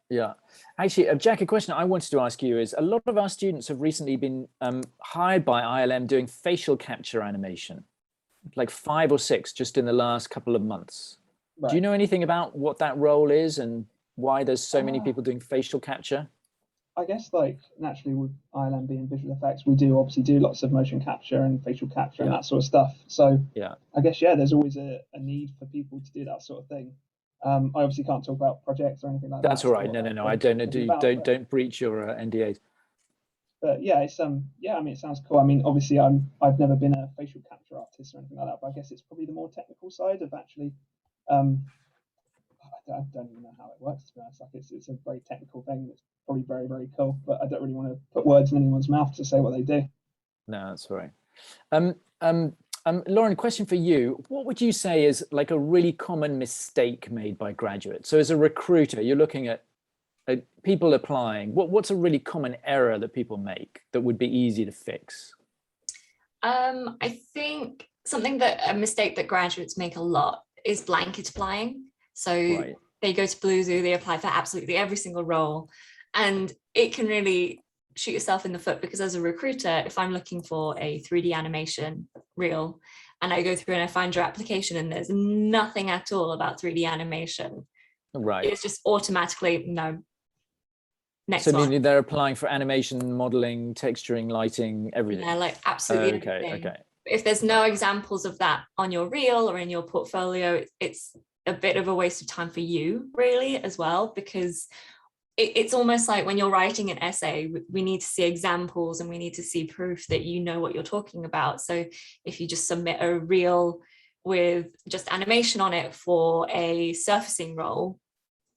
Yeah. Actually, Jack, a question I wanted to ask you is, a lot of our students have recently been hired by ILM doing facial capture animation, like 5 or 6 just in the last couple of months. Right. Do you know anything about what that role is and why there's so many people doing facial capture? I guess, like, naturally with ILM being visual effects, we do obviously do lots of motion capture and facial capture and that sort of stuff. So I guess, there's always a need for people to do that sort of thing. I obviously can't talk about projects or anything like that. That's all right. No. I don't know. Don't breach your NDAs. But it's I mean, it sounds cool. I mean, obviously, I've never been a facial capture artist or anything like that. But I guess it's probably the more technical side of actually. I don't even know how it works, to be honest. Like, it's a very technical thing. It's probably very, very cool. But I don't really want to put words in anyone's mouth to say what they do. No, that's all right. Lauren, question for you. What would you say is like a really common mistake made by graduates? So as a recruiter, you're looking at people applying. What's a really common error that people make that would be easy to fix? I think a mistake that graduates make a lot is blanket applying. So they go to Blue Zoo, they apply for absolutely every single role, and it can really shoot yourself in the foot, because as a recruiter, if I'm looking for a 3D animation reel and I go through and I find your application and there's nothing at all about 3D animation, it's just automatically no. Next one. So meaning they're applying for animation, modeling, texturing, lighting, everything. Yeah, like absolutely everything. Okay. If there's no examples of that on your reel or in your portfolio, it's a bit of a waste of time for you, really, as well, because it's almost like when you're writing an essay, we need to see examples and we need to see proof that you know what you're talking about. So if you just submit a reel with just animation on it for a surfacing role,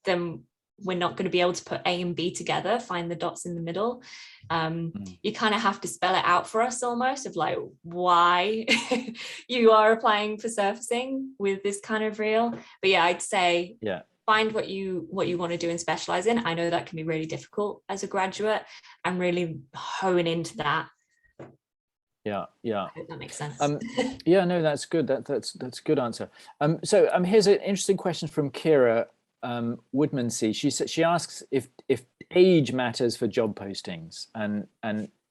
then we're not going to be able to put A and B together, find the dots in the middle. You kind of have to spell it out for us almost, of like why you are applying for surfacing with this kind of reel. But yeah, I'd say find what you want to do and specialize in. I know that can be really difficult as a graduate, and really hone into that. Yeah. I hope that makes sense. Yeah, no, that's good. That's a good answer. So here's an interesting question from Kira Woodmansey. She asks if age matters for job postings, and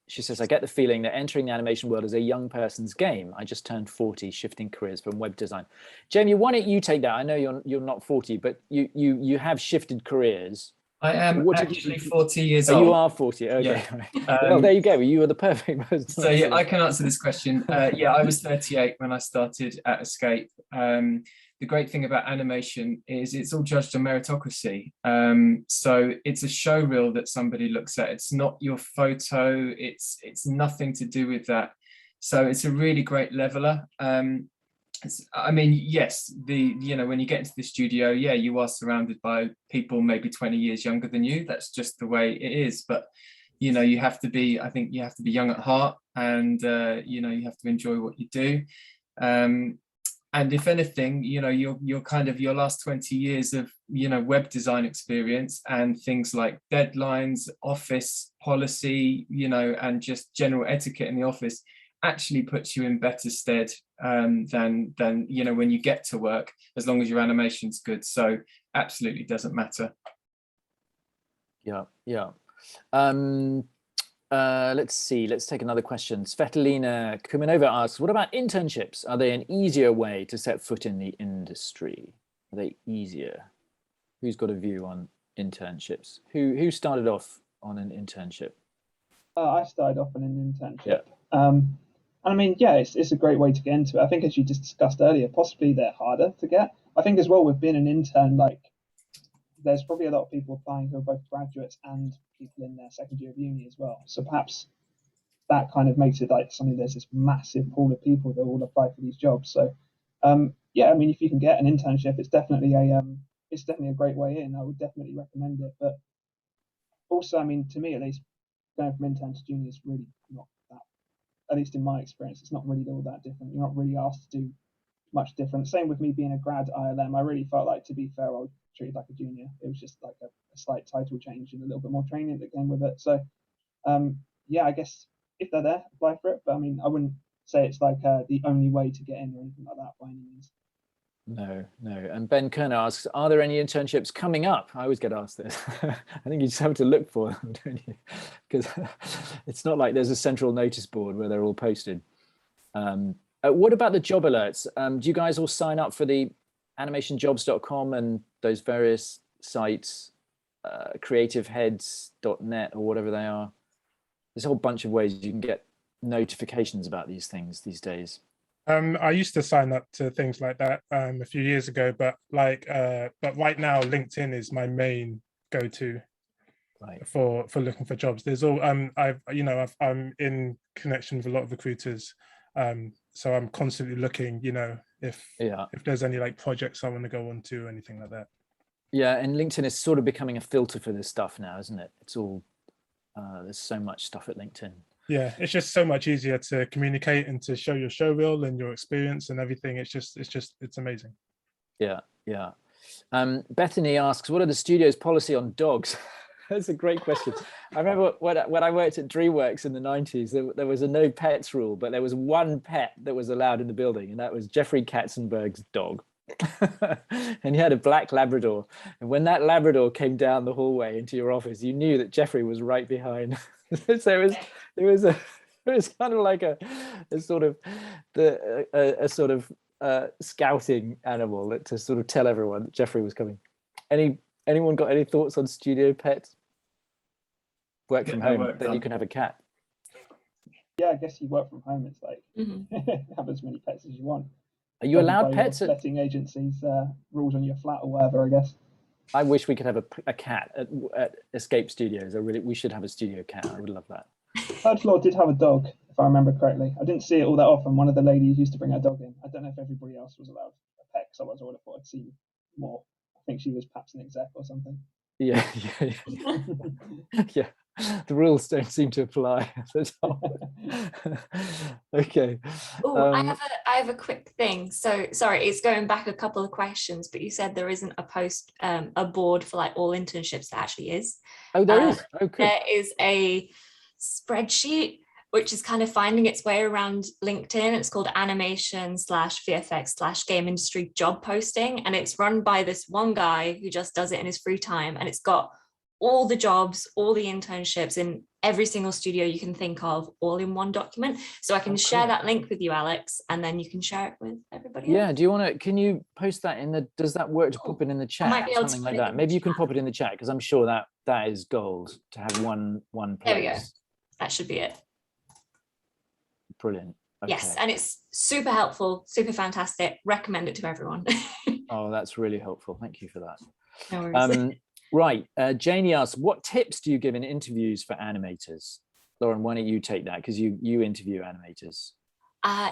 she says, I get the feeling that entering the animation world is a young person's game. I just turned 40, shifting careers from web design. Jamie, why don't you take that? I know you're not 40, but you have shifted careers. I am actually 40 years old. You are 40, okay. Yeah. Well, there you go. You are the perfect person. So yeah, I can answer this question. Yeah, I was 38 when I started at Escape. The great thing about animation is it's all judged on meritocracy. So it's a show reel that somebody looks at. It's not your photo. It's nothing to do with that. So it's a really great leveler. I mean, yes, when you get into the studio, yeah, you are surrounded by people maybe 20 years younger than you. That's just the way it is. But you have to be, I think you have to be young at heart, and you have to enjoy what you do. And if anything, you're kind of your last 20 years of web design experience and things like deadlines, office policy, and just general etiquette in the office actually puts you in better stead than when you get to work, as long as your animation's good. So absolutely doesn't matter. Yeah. Let's see, let's take another question. Svetlina Kumanova asks, what about internships? Are they an easier way to set foot in the industry? Are they easier? Who's got a view on internships? Who started off on an internship? I started off on an internship. I mean, yeah, it's a great way to get into it. I think, as you just discussed earlier, possibly they're harder to get. I think as well, with being an intern, like, there's probably a lot of people applying who are both graduates and people in their second year of uni as well. So perhaps that kind of makes it like something, there's this massive pool of people that all apply for these jobs. So yeah, I mean, if you can get an internship, it's definitely a great way in. I would definitely recommend it. But also, I mean, to me at least, going from intern to junior is really not that, at least in my experience, it's not really all that different. You're not really asked to do much different. Same with me being a grad ILM. I really felt like, to be fair, I was treated like a junior. It was just like a slight title change and a little bit more training that came with it. So yeah, I guess if they're there, apply for it. But I mean, I wouldn't say it's like the only way to get in or anything like that by any means. No. And Ben Kerner asks, are there any internships coming up? I always get asked this. I think you just have to look for them, don't you? Because it's not like there's a central notice board where they're all posted. What about the job alerts? Do you guys all sign up for the animationjobs.com and those various sites, creativeheads.net or whatever they are? There's a whole bunch of ways you can get notifications about these things these days. I used to sign up to things like that a few years ago, but right now LinkedIn is my main go-to for looking for jobs. There's all I'm in connection with a lot of recruiters, so I'm constantly looking, if there's any like projects I want to go on to or anything like that. Yeah, and LinkedIn is sort of becoming a filter for this stuff now, isn't it? It's all there's so much stuff at LinkedIn. Yeah, it's just so much easier to communicate and to show your show reel and your experience and everything. It's amazing. Yeah. Bethany asks, what are the studio's policy on dogs? That's a great question. I remember when I worked at DreamWorks in the 90s, there was a no pets rule, but there was one pet that was allowed in the building, and that was Jeffrey Katzenberg's dog. And he had a black Labrador. And when that Labrador came down the hallway into your office, you knew that Jeffrey was right behind. So it was kind of like a sort of scouting animal to sort of tell everyone that Jeffrey was coming. Anyone got any thoughts on studio pets? Work from home, then you can have a cat. Yeah, I guess you work from home. It's like have as many pets as you want. Are you allowed pets? Letting agencies rules on your flat or whatever, I guess. I wish we could have a cat at Escape Studios. We should have a studio cat. I would love that. Third floor did have a dog, if I remember correctly. I didn't see it all that often. One of the ladies used to bring her dog in. I don't know if everybody else was allowed a pet, because I would have thought I'd seen more. I think she was perhaps an exec or something. Yeah, yeah, yeah. The rules don't seem to apply at the top. Okay. Oh, I have a quick thing. So sorry, it's going back a couple of questions, but you said there isn't a board for like all internships. There actually is. Oh, there is. Oh, good. There is a spreadsheet which is kind of finding its way around LinkedIn. It's called animation/VFX/game industry job posting, and it's run by this one guy who just does it in his free time, and it's got all the jobs, all the internships in every single studio you can think of, all in one document. So I can share that link with you, Alex, and then you can share it with everybody else. Do you want to, can you post that in the, does that work to pop it in the chat? I might be able Something to like that. Maybe you can pop it in the chat, because I'm sure that is gold to have one place. There we go. That should be it. Brilliant. Okay. Yes, and it's super helpful, super fantastic. Recommend it to everyone. Oh, that's really helpful. Thank you for that. No worries. Right, Janie asks, what tips do you give in interviews for animators? Lauren, why don't you take that, because you interview animators.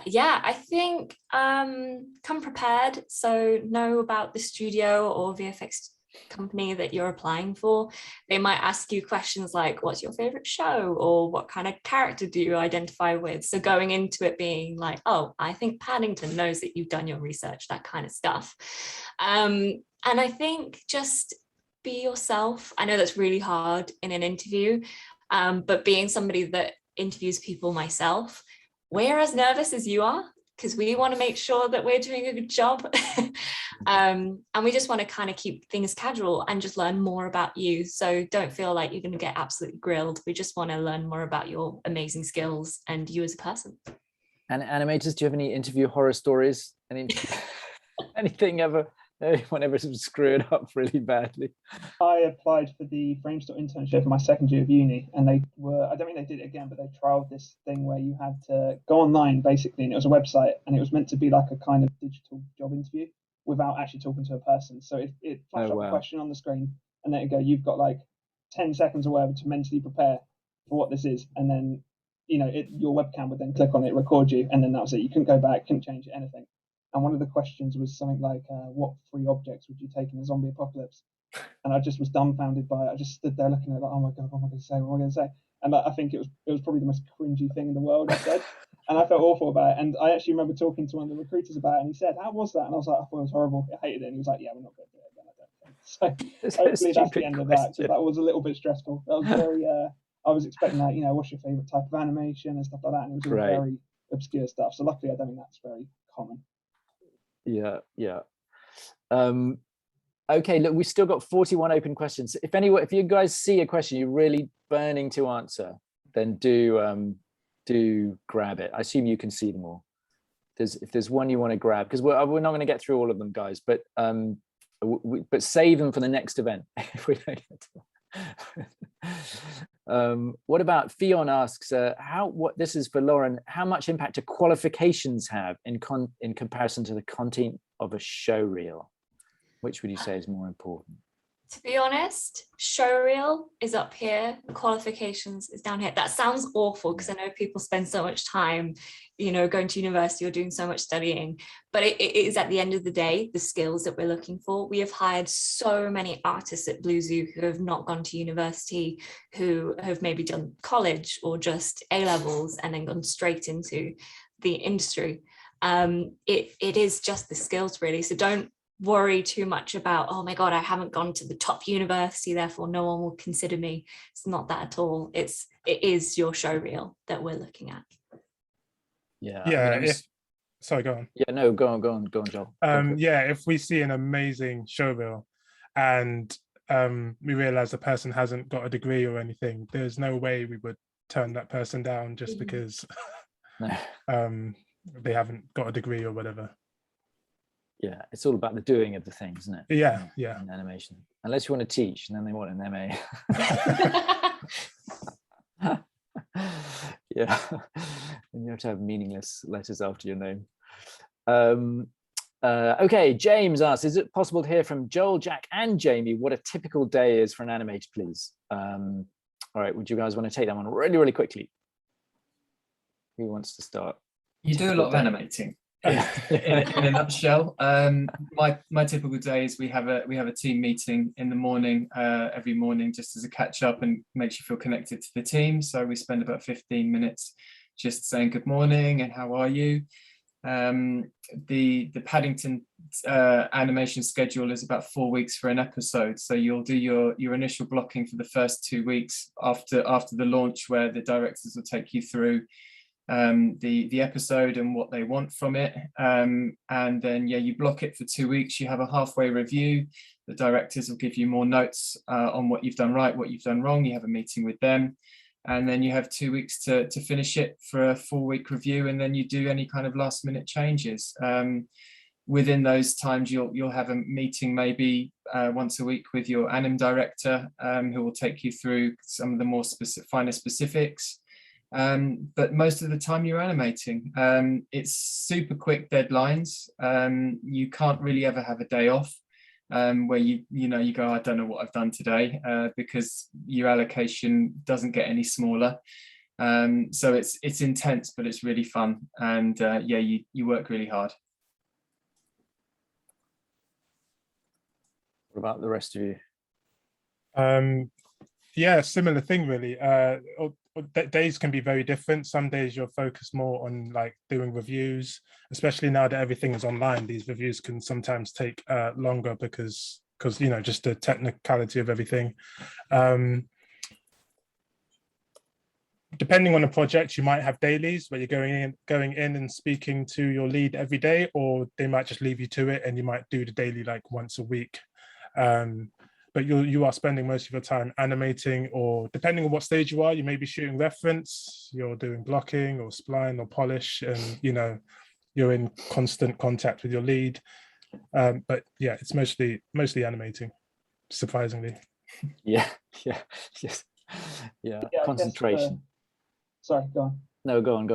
Yeah, I think come prepared. So know about the studio or VFX company that you're applying for. They might ask you questions like, what's your favorite show? Or what kind of character do you identify with? So going into it being like, oh, I think Paddington knows that you've done your research, that kind of stuff. And I think just be yourself. I know that's really hard in an interview, but being somebody that interviews people myself, we're as nervous as you are, because we want to make sure that we're doing a good job. And we just want to kind of keep things casual and just learn more about you. So don't feel like you're going to get absolutely grilled. We just want to learn more about your amazing skills and you as a person. And animators, do you have any interview horror stories? Anything ever? Anyone ever screwed up really badly? I applied for the Framestore internship in my second year of uni, and I don't think they did it again, but they trialed this thing where you had to go online basically, and it was a website, and it was meant to be like a kind of digital job interview without actually talking to a person. So it flashed up a question on the screen, and then it go, you've got like 10 seconds or whatever to mentally prepare for what this is, and then your webcam would then click on it, record you, and then that was it. You couldn't go back, couldn't change anything. And one of the questions was something like, what 3 objects would you take in a zombie apocalypse? And I just was dumbfounded by it. I just stood there looking at it like, oh my God, what am I going to say? What am I going to say? And I think it was probably the most cringy thing in the world I said. And I felt awful about it. And I actually remember talking to one of the recruiters about it, and he said, how was that? And I was like, I thought it was horrible. I hated it. And he was like, yeah, we're not going to do it again, I don't think. So hopefully that's the end of that, because that was a little bit stressful. That was very, I was expecting like, what's your favorite type of animation and stuff like that. And it was all very obscure stuff. So luckily, I don't think that's very common. Yeah. Okay, look, we've still got 41 open questions. If you guys see a question you're really burning to answer, then do grab it. I assume you can see them all. If there's one you want to grab, because we're not going to get through all of them, guys, but save them for the next event if we don't get to them. What about Fion asks, this is for Lauren, how much impact do qualifications have in comparison to the content of a show reel? Which would you say is more important? To be honest, show reel is up here, qualifications is down here. That sounds awful, because I know people spend so much time, going to university or doing so much studying, but it is at the end of the day, the skills that we're looking for. We have hired so many artists at Blue Zoo who have not gone to university, who have maybe done college or just A-levels and then gone straight into the industry. It is just the skills really. So don't worry too much about, oh my God, I haven't gone to the top university, therefore no one will consider me. It's not that at all. It is your show reel that we're looking at. Sorry, go on. Yeah, no, go on, Joel. If we see an amazing show reel and we realize the person hasn't got a degree or anything, there's no way we would turn that person down just because they haven't got a degree or whatever. Yeah, it's all about the doing of the thing, isn't it? Yeah. In animation, unless you want to teach, and then they want an MA. Yeah, and you have to have meaningless letters after your name. Okay, James asks, is it possible to hear from Joel, Jack, and Jamie what a typical day is for an animator, please? All right, would you guys want to take that one really, really quickly? Who wants to start? You do a lot of animating. in a nutshell, my typical day is we have a team meeting in the morning, every morning, just as a catch up and makes you feel connected to the team. So we spend about 15 minutes just saying good morning and how are you. The Paddington animation schedule is about 4 weeks for an episode, so you'll do your initial blocking for the first 2 weeks after the launch, where the directors will take you through the episode and what they want from it, and then you block it for 2 weeks. You have a halfway review. The directors will give you more notes on what you've done right, what you've done wrong. You have a meeting with them, and then you have 2 weeks to finish it for a 4-week review, and then you do any kind of last minute changes. Within those times, you'll have a meeting maybe once a week with your anim director, who will take you through some of the more finer specifics. But most of the time you're animating. It's super quick deadlines. You can't really ever have a day off where you go, I don't know what I've done today, because your allocation doesn't get any smaller. So it's intense, but it's really fun, and you work really hard. What about the rest of you? Yeah, similar thing really. Days can be very different. Some days you're focused more on like doing reviews, especially now that everything is online. These reviews can sometimes take longer because just the technicality of everything. Depending on the project, you might have dailies where you're going in and speaking to your lead every day, or they might just leave you to it and you might do the daily like once a week. But you are spending most of your time animating, or depending on what stage you are, you may be shooting reference, you're doing blocking or spline or polish, and you're in constant contact with your lead. But yeah, it's mostly animating, surprisingly. Yeah. Concentration. Sorry, go on. No, go on.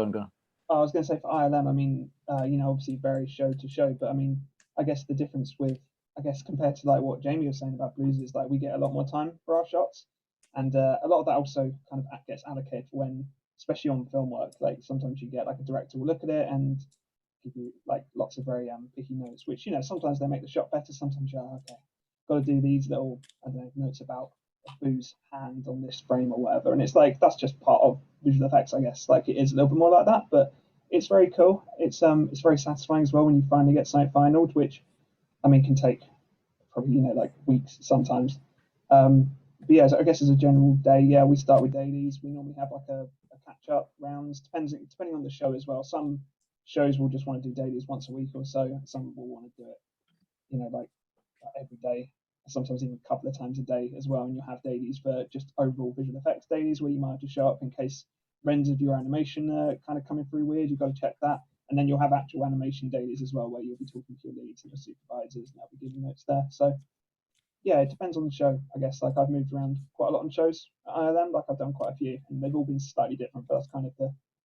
I was going to say for ILM, I mean, obviously varies show to show, but I mean, I guess the difference with, compared to like what Jamie was saying about Blues is like we get a lot more time for our shots, and a lot of that also kind of gets allocated when, especially on film work, like sometimes you get like a director will look at it and give you like lots of very picky notes, which sometimes they make the shot better, sometimes you're like, okay, got to do these little notes about Boo's hand on this frame or whatever, and it's like that's just part of visual effects, I guess. Like it is a little bit more like that, but it's very cool. It's very satisfying as well when you finally get something finalized, which I mean can take probably like weeks sometimes. But yeah, so I guess as a general day, we start with dailies. We normally have like a catch up rounds, depending on the show as well. Some shows will just want to do dailies once a week or so. Some will want to do it, like every day, sometimes even a couple of times a day as well. And you'll have dailies for just overall visual effects dailies where you might have to show up in case renders of your animation kind of coming through weird. You've got to check that. And then you'll have actual animation dailies as well, where you'll be talking to your leads and your supervisors, and they'll be giving notes there. So yeah, it depends on the show, I guess. Like I've moved around quite a lot on shows at ILM, like I've done quite a few, and they've all been slightly different, but that's kind of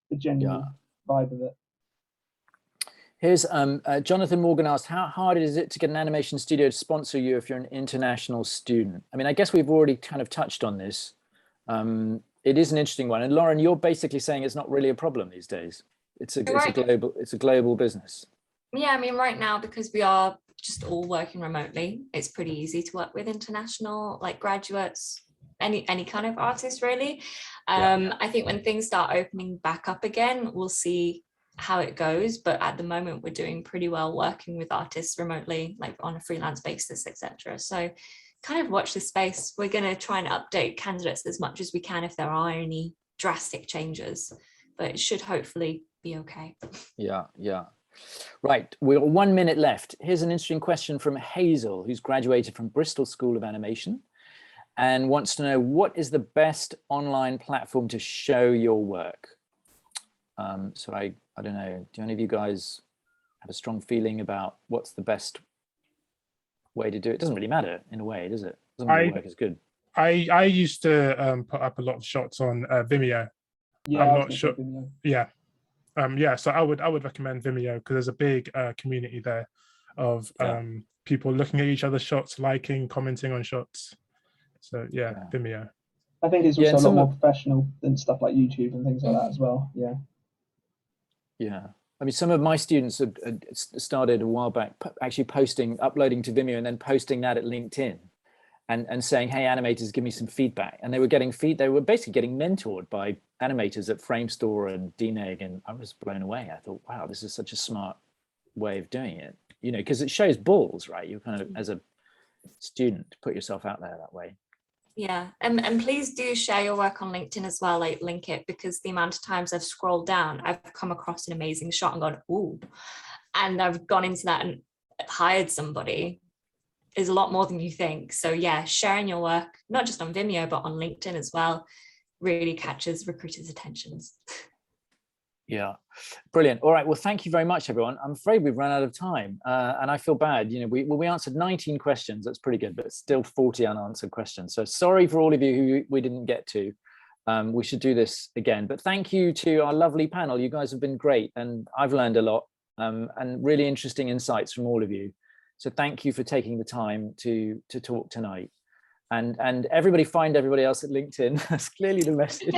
the general vibe of it. Here's Jonathan Morgan asked, how hard is it to get an animation studio to sponsor you if you're an international student? I mean, I guess we've already kind of touched on this. It is an interesting one. And Lauren, you're basically saying it's not really a problem these days. It's a global business. Yeah, I mean, right now, because we are just all working remotely, it's pretty easy to work with international like graduates, any kind of artist really. I think when things start opening back up again, we'll see how it goes, but at the moment we're doing pretty well working with artists remotely, like on a freelance basis, etc. So kind of watch this space. We're going to try and update candidates as much as we can if there are any drastic changes, but it should hopefully be okay. Yeah. Right, we've got 1 minute left. Here's an interesting question from Hazel, who's graduated from Bristol School of Animation and wants to know, what is the best online platform to show your work? So I don't know, do any of you guys have a strong feeling about what's the best way to do it? It doesn't really matter in a way, does it? As long as the work is good. I used to put up a lot of shots on Vimeo. Yeah, I'm not sure. Yeah. So I would recommend Vimeo because there's a big community there of people looking at each other's shots, liking, commenting on shots. So yeah. Vimeo. I think it's also a lot more professional than stuff like YouTube and things like that as well. Yeah. I mean, some of my students had started a while back, actually uploading to Vimeo and then posting that at LinkedIn and saying, hey, animators, give me some feedback. And they were they were basically getting mentored by animators at Framestore and DNEG. And I was blown away. I thought, wow, this is such a smart way of doing it, you know, because it shows balls, right? You kind of, as a student, put yourself out there that way. Yeah, and please do share your work on LinkedIn as well, like link it, because the amount of times I've scrolled down, I've come across an amazing shot and gone, ooh, and I've gone into that and hired somebody. Is a lot more than you think. So yeah, sharing your work, not just on Vimeo, but on LinkedIn as well, really catches recruiters' attentions. Yeah, brilliant. All right, well, thank you very much, everyone. I'm afraid we've run out of time, and I feel bad. You know, we answered 19 questions. That's pretty good, but still 40 unanswered questions. So sorry for all of you who we didn't get to. We should do this again. But thank you to our lovely panel. You guys have been great, and I've learned a lot, and really interesting insights from all of you. So thank you for taking the time to talk tonight. And everybody find everybody else at LinkedIn. That's clearly the message.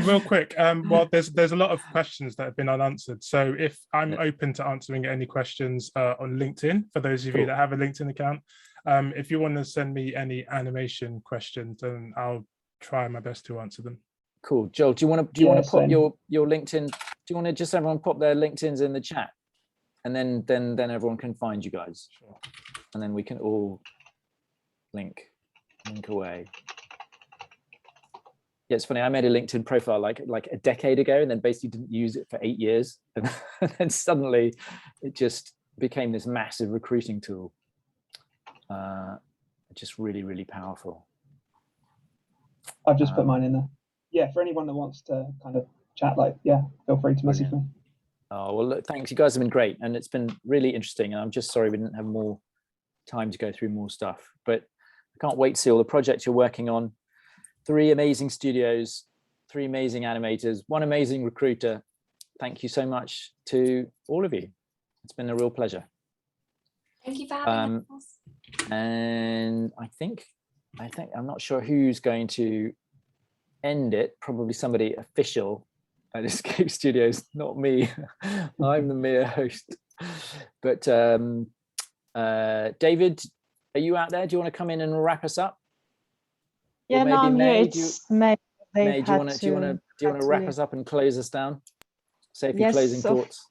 Real quick, well, there's a lot of questions that have been unanswered. So if I'm open to answering any questions on LinkedIn, for those of you that have a LinkedIn account, if you want to send me any animation questions, then I'll try my best to answer them. Cool. Joel, do you want to pop your LinkedIn? Do you want to just everyone pop their LinkedIns in the chat, and then everyone can find you guys, Sure. And then we can all link away. Yeah, it's funny. I made a LinkedIn profile like a decade ago, and then basically didn't use it for 8 years, and then suddenly it just became this massive recruiting tool. Just really, really powerful. I've just put mine in there. Yeah, for anyone that wants to kind of chat, feel free to message me. Oh well, look, thanks. You guys have been great, and it's been really interesting. And I'm just sorry we didn't have more time to go through more stuff, but I can't wait to see all the projects you're working on. 3 amazing studios, 3 amazing animators, 1 amazing recruiter. Thank you so much to all of you. It's been a real pleasure. Thank you for having us. And I think I'm not sure who's going to end it. Probably somebody official at Escape Studios, not me. I'm the mere host. But David, are you out there? Do you want to come in and wrap us up? Yeah, no, I'm here. It's May. May, do you want to wrap us up and close us down? Say a few closing thoughts.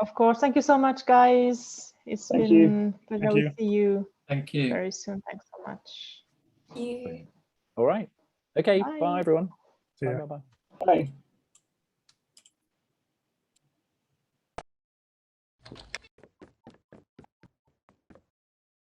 Of course. Thank you so much, guys. It's been a pleasure. We'll see you. Thank you. Very soon. Thanks so much. Thank you. All right. Okay. Bye everyone. See ya. Bye. Bye.